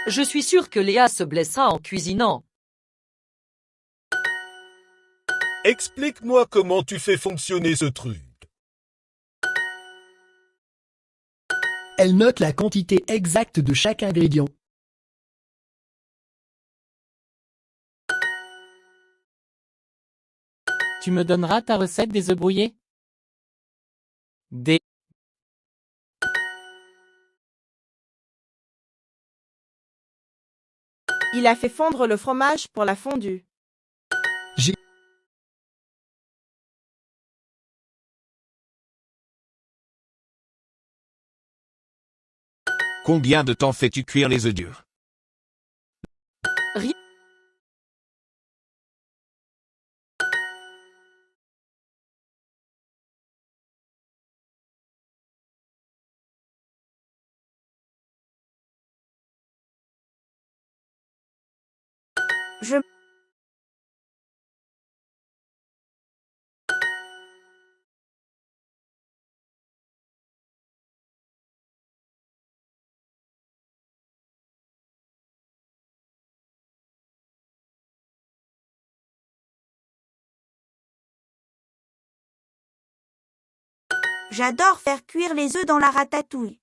Je suis sûr que Léa se blessera en cuisinant. Explique-moi comment tu fais fonctionner ce truc. Elle note la quantité exacte de chaque ingrédient. Tu me donneras ta recette des œufs brouillés? Des... Il a fait fondre le fromage pour la fondue. Combien de temps fais-tu cuire les œufs durs? Je... J'adore faire cuire les œufs dans la ratatouille.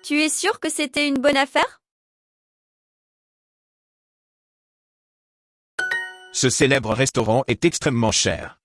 Tu es sûr que c'était une bonne affaire? Ce célèbre restaurant est extrêmement cher.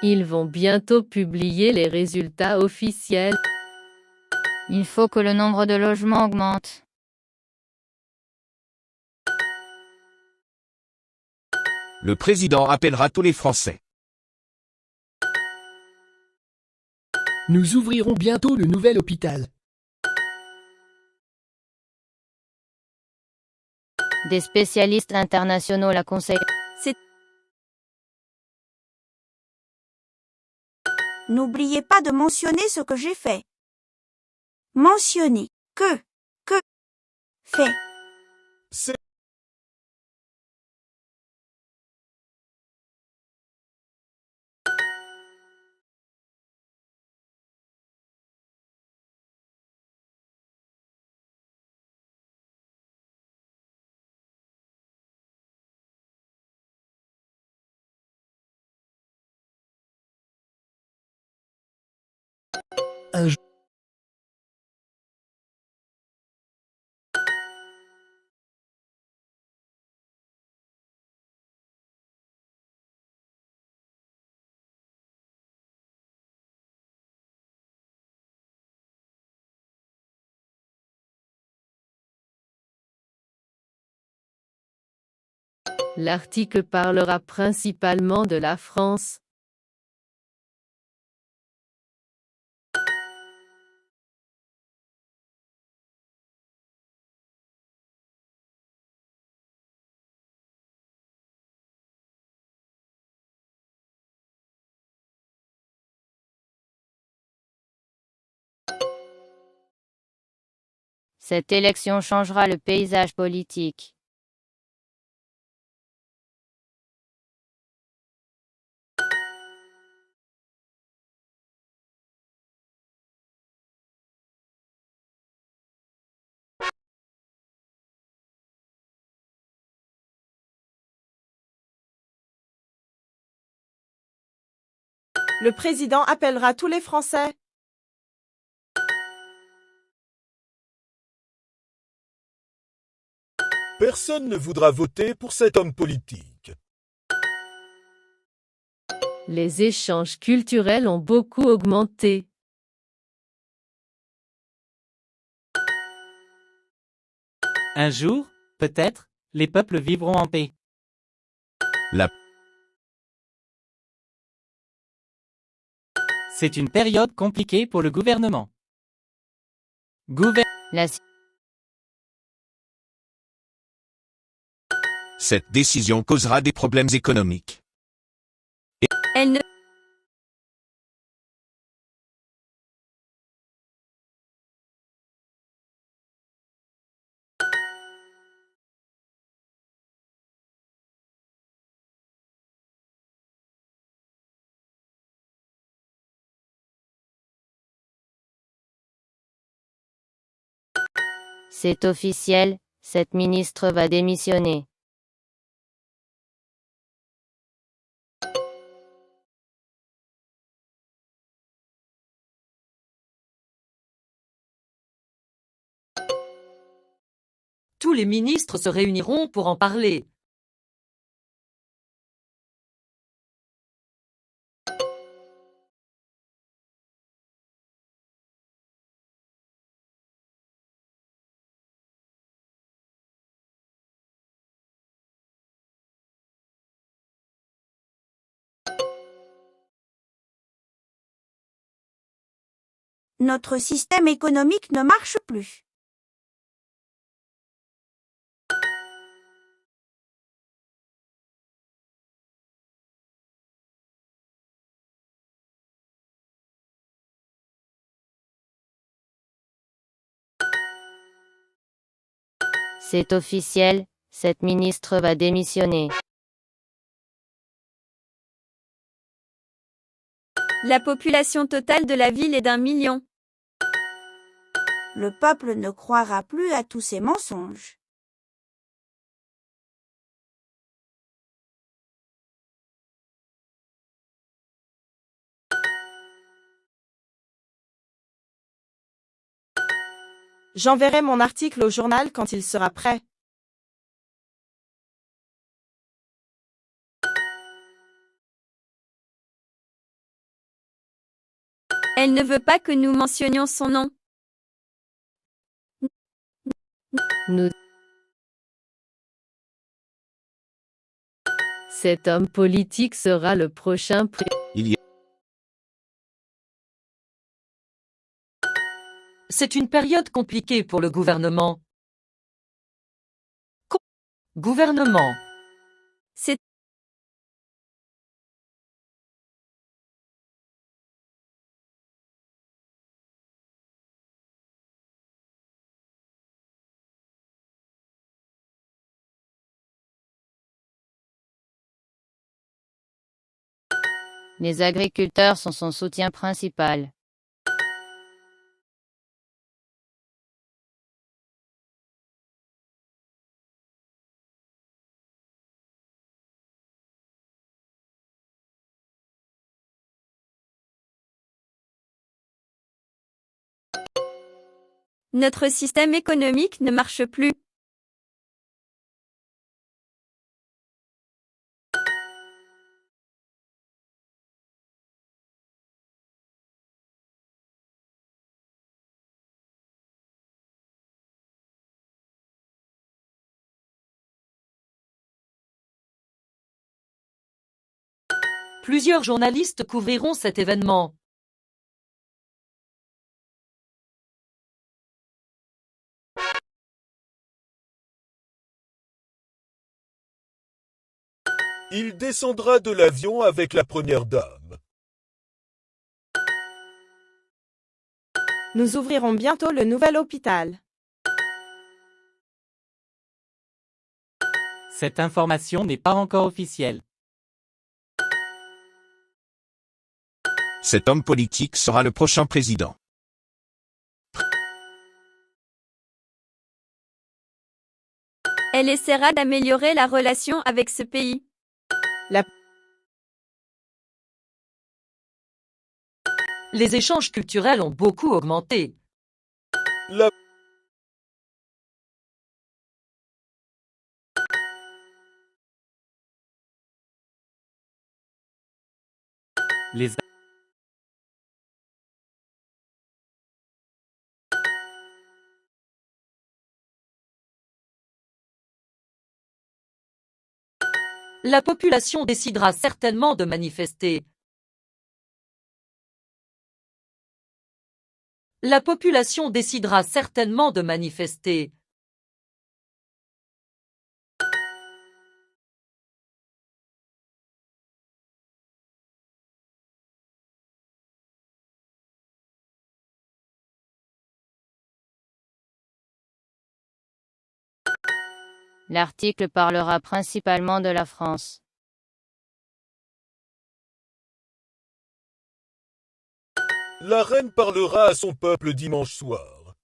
Ils vont bientôt publier les résultats officiels. Il faut que le nombre de logements augmente. Le président appellera tous les Français. Nous ouvrirons bientôt le nouvel hôpital. Des spécialistes internationaux la conseillent. N'oubliez pas de mentionner ce que j'ai fait. Mentionner que fait. C'est Un jour, L'article parlera principalement de la France. Cette élection changera le paysage politique. Le président appellera tous les Français. personne ne voudra voter pour cet homme politique. Les échanges culturels ont beaucoup augmenté. Un jour, peut-être, les peuples vivront en paix. C'est une période compliquée pour le gouvernement. La Cette décision causera des problèmes économiques. Elle ne C'est officiel, cette ministre va démissionner. Tous les ministres se réuniront pour en parler. Notre système économique ne marche plus. C'est officiel, cette ministre va démissionner. La population totale de la ville est d'1 million. Le peuple ne croira plus à tous ces mensonges. J'enverrai mon article au journal quand il sera prêt. Elle ne veut pas que nous mentionnions son nom. Nous. Cet homme politique sera le prochain C'est une période compliquée pour le gouvernement. Gouvernement. C'est Les agriculteurs sont son soutien principal. notre système économique ne marche plus. Plusieurs journalistes couvriront cet événement. Il descendra de l'avion avec la première dame. Nous ouvrirons bientôt le nouvel hôpital. Cette information n'est pas encore officielle. Cet homme politique sera le prochain président. Elle essaiera d'améliorer la relation avec ce pays. Les échanges culturels ont beaucoup augmenté. La Les La population décidera certainement de manifester. La population décidera certainement de manifester. L'article parlera principalement de la France. La reine parlera à son peuple dimanche soir.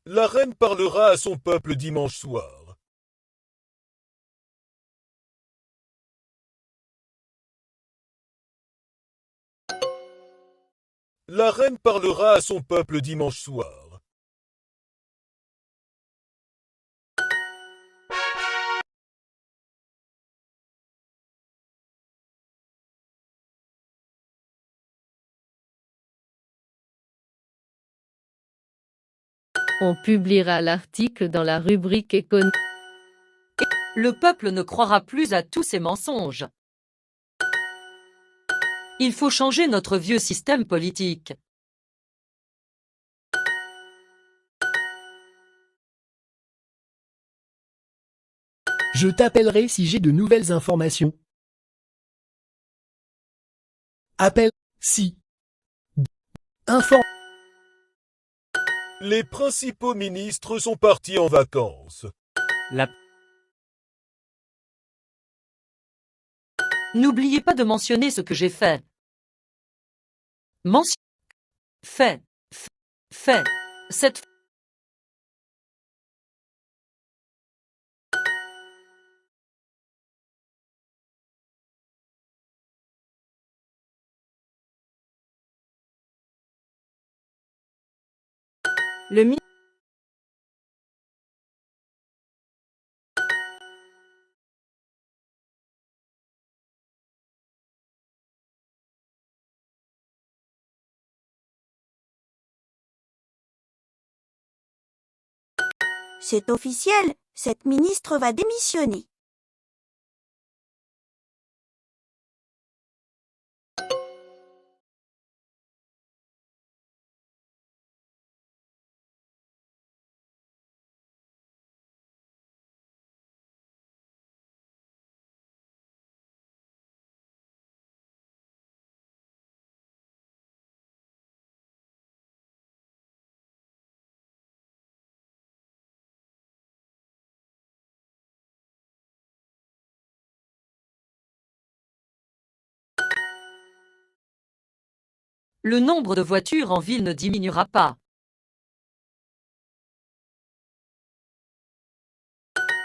La reine parlera à son peuple dimanche soir. La reine parlera à son peuple dimanche soir. On publiera l'article dans la rubrique économie. Le peuple ne croira plus à tous ces mensonges. Il faut changer notre vieux système politique. Je t'appellerai si j'ai de nouvelles informations. Appelle si. Informe. Les principaux ministres sont partis en vacances. N'oubliez pas de mentionner ce que j'ai fait. Fait. Cette Le C'est officiel, cette ministre va démissionner. Le nombre de voitures en ville ne diminuera pas.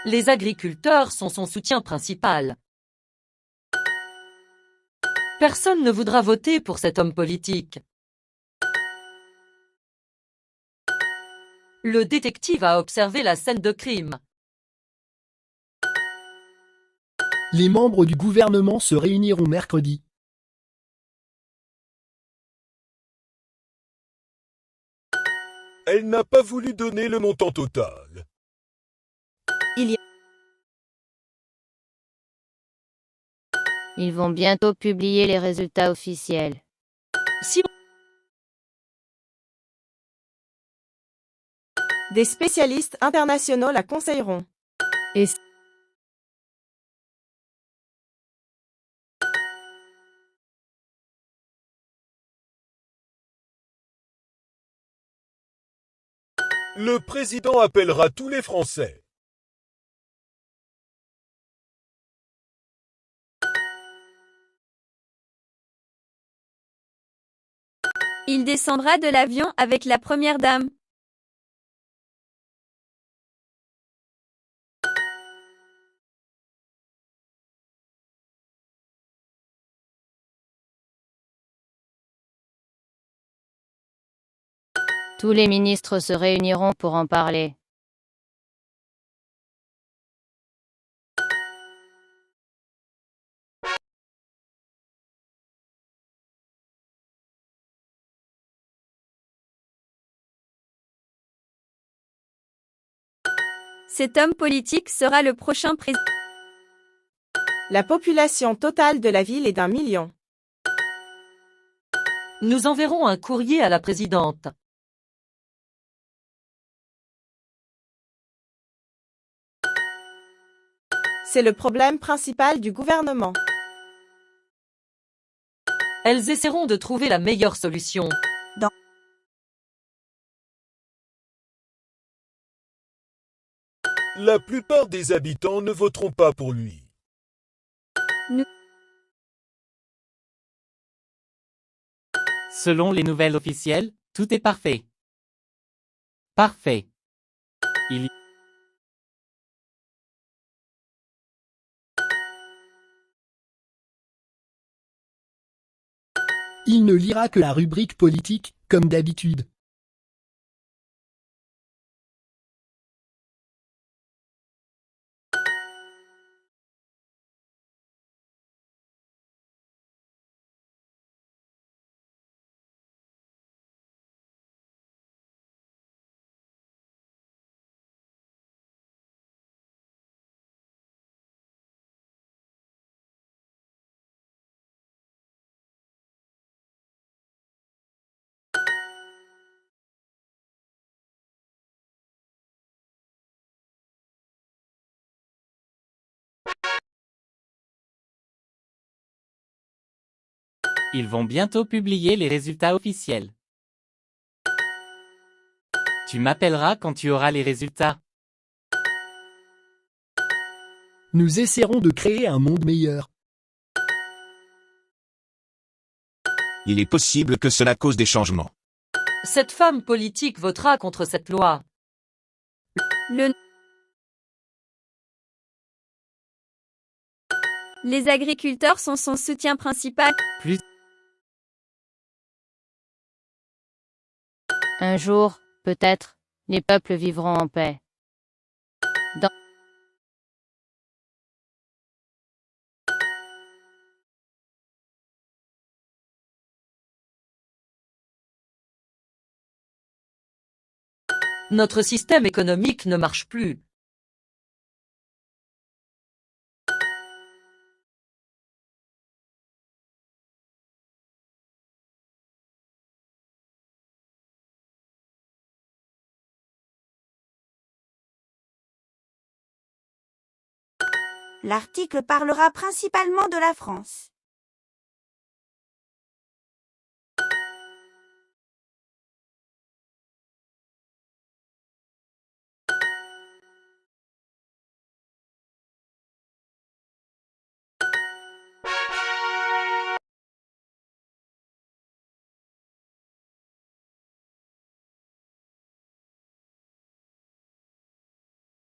Les agriculteurs sont son soutien principal. Personne ne voudra voter pour cet homme politique. Le détective a observé la scène de crime. Les membres du gouvernement se réuniront mercredi. Elle n'a pas voulu donner le montant total. Ils vont bientôt publier les résultats officiels. Si Des spécialistes internationaux la conseilleront. Et Le président appellera tous les Français. Il descendra de l'avion avec la première dame. Tous les ministres se réuniront pour en parler. Cet homme politique sera le prochain président. La population totale de la ville est d'1 million. nous enverrons un courrier à la présidente. C'est le problème principal du gouvernement. Elles essaieront de trouver la meilleure solution. La plupart des habitants ne voteront pas pour lui. Selon les nouvelles officielles, tout est parfait. Parfait. Il ne lira que la rubrique politique, comme d'habitude. Ils vont bientôt publier les résultats officiels. Tu m'appelleras quand tu auras les résultats. Nous essaierons de créer un monde meilleur. Il est possible que cela cause des changements. Cette femme politique votera contre cette loi. Les agriculteurs sont son soutien principal. Un jour, peut-être, les peuples vivront en paix. Notre système économique ne marche plus. L'article parlera principalement de la France.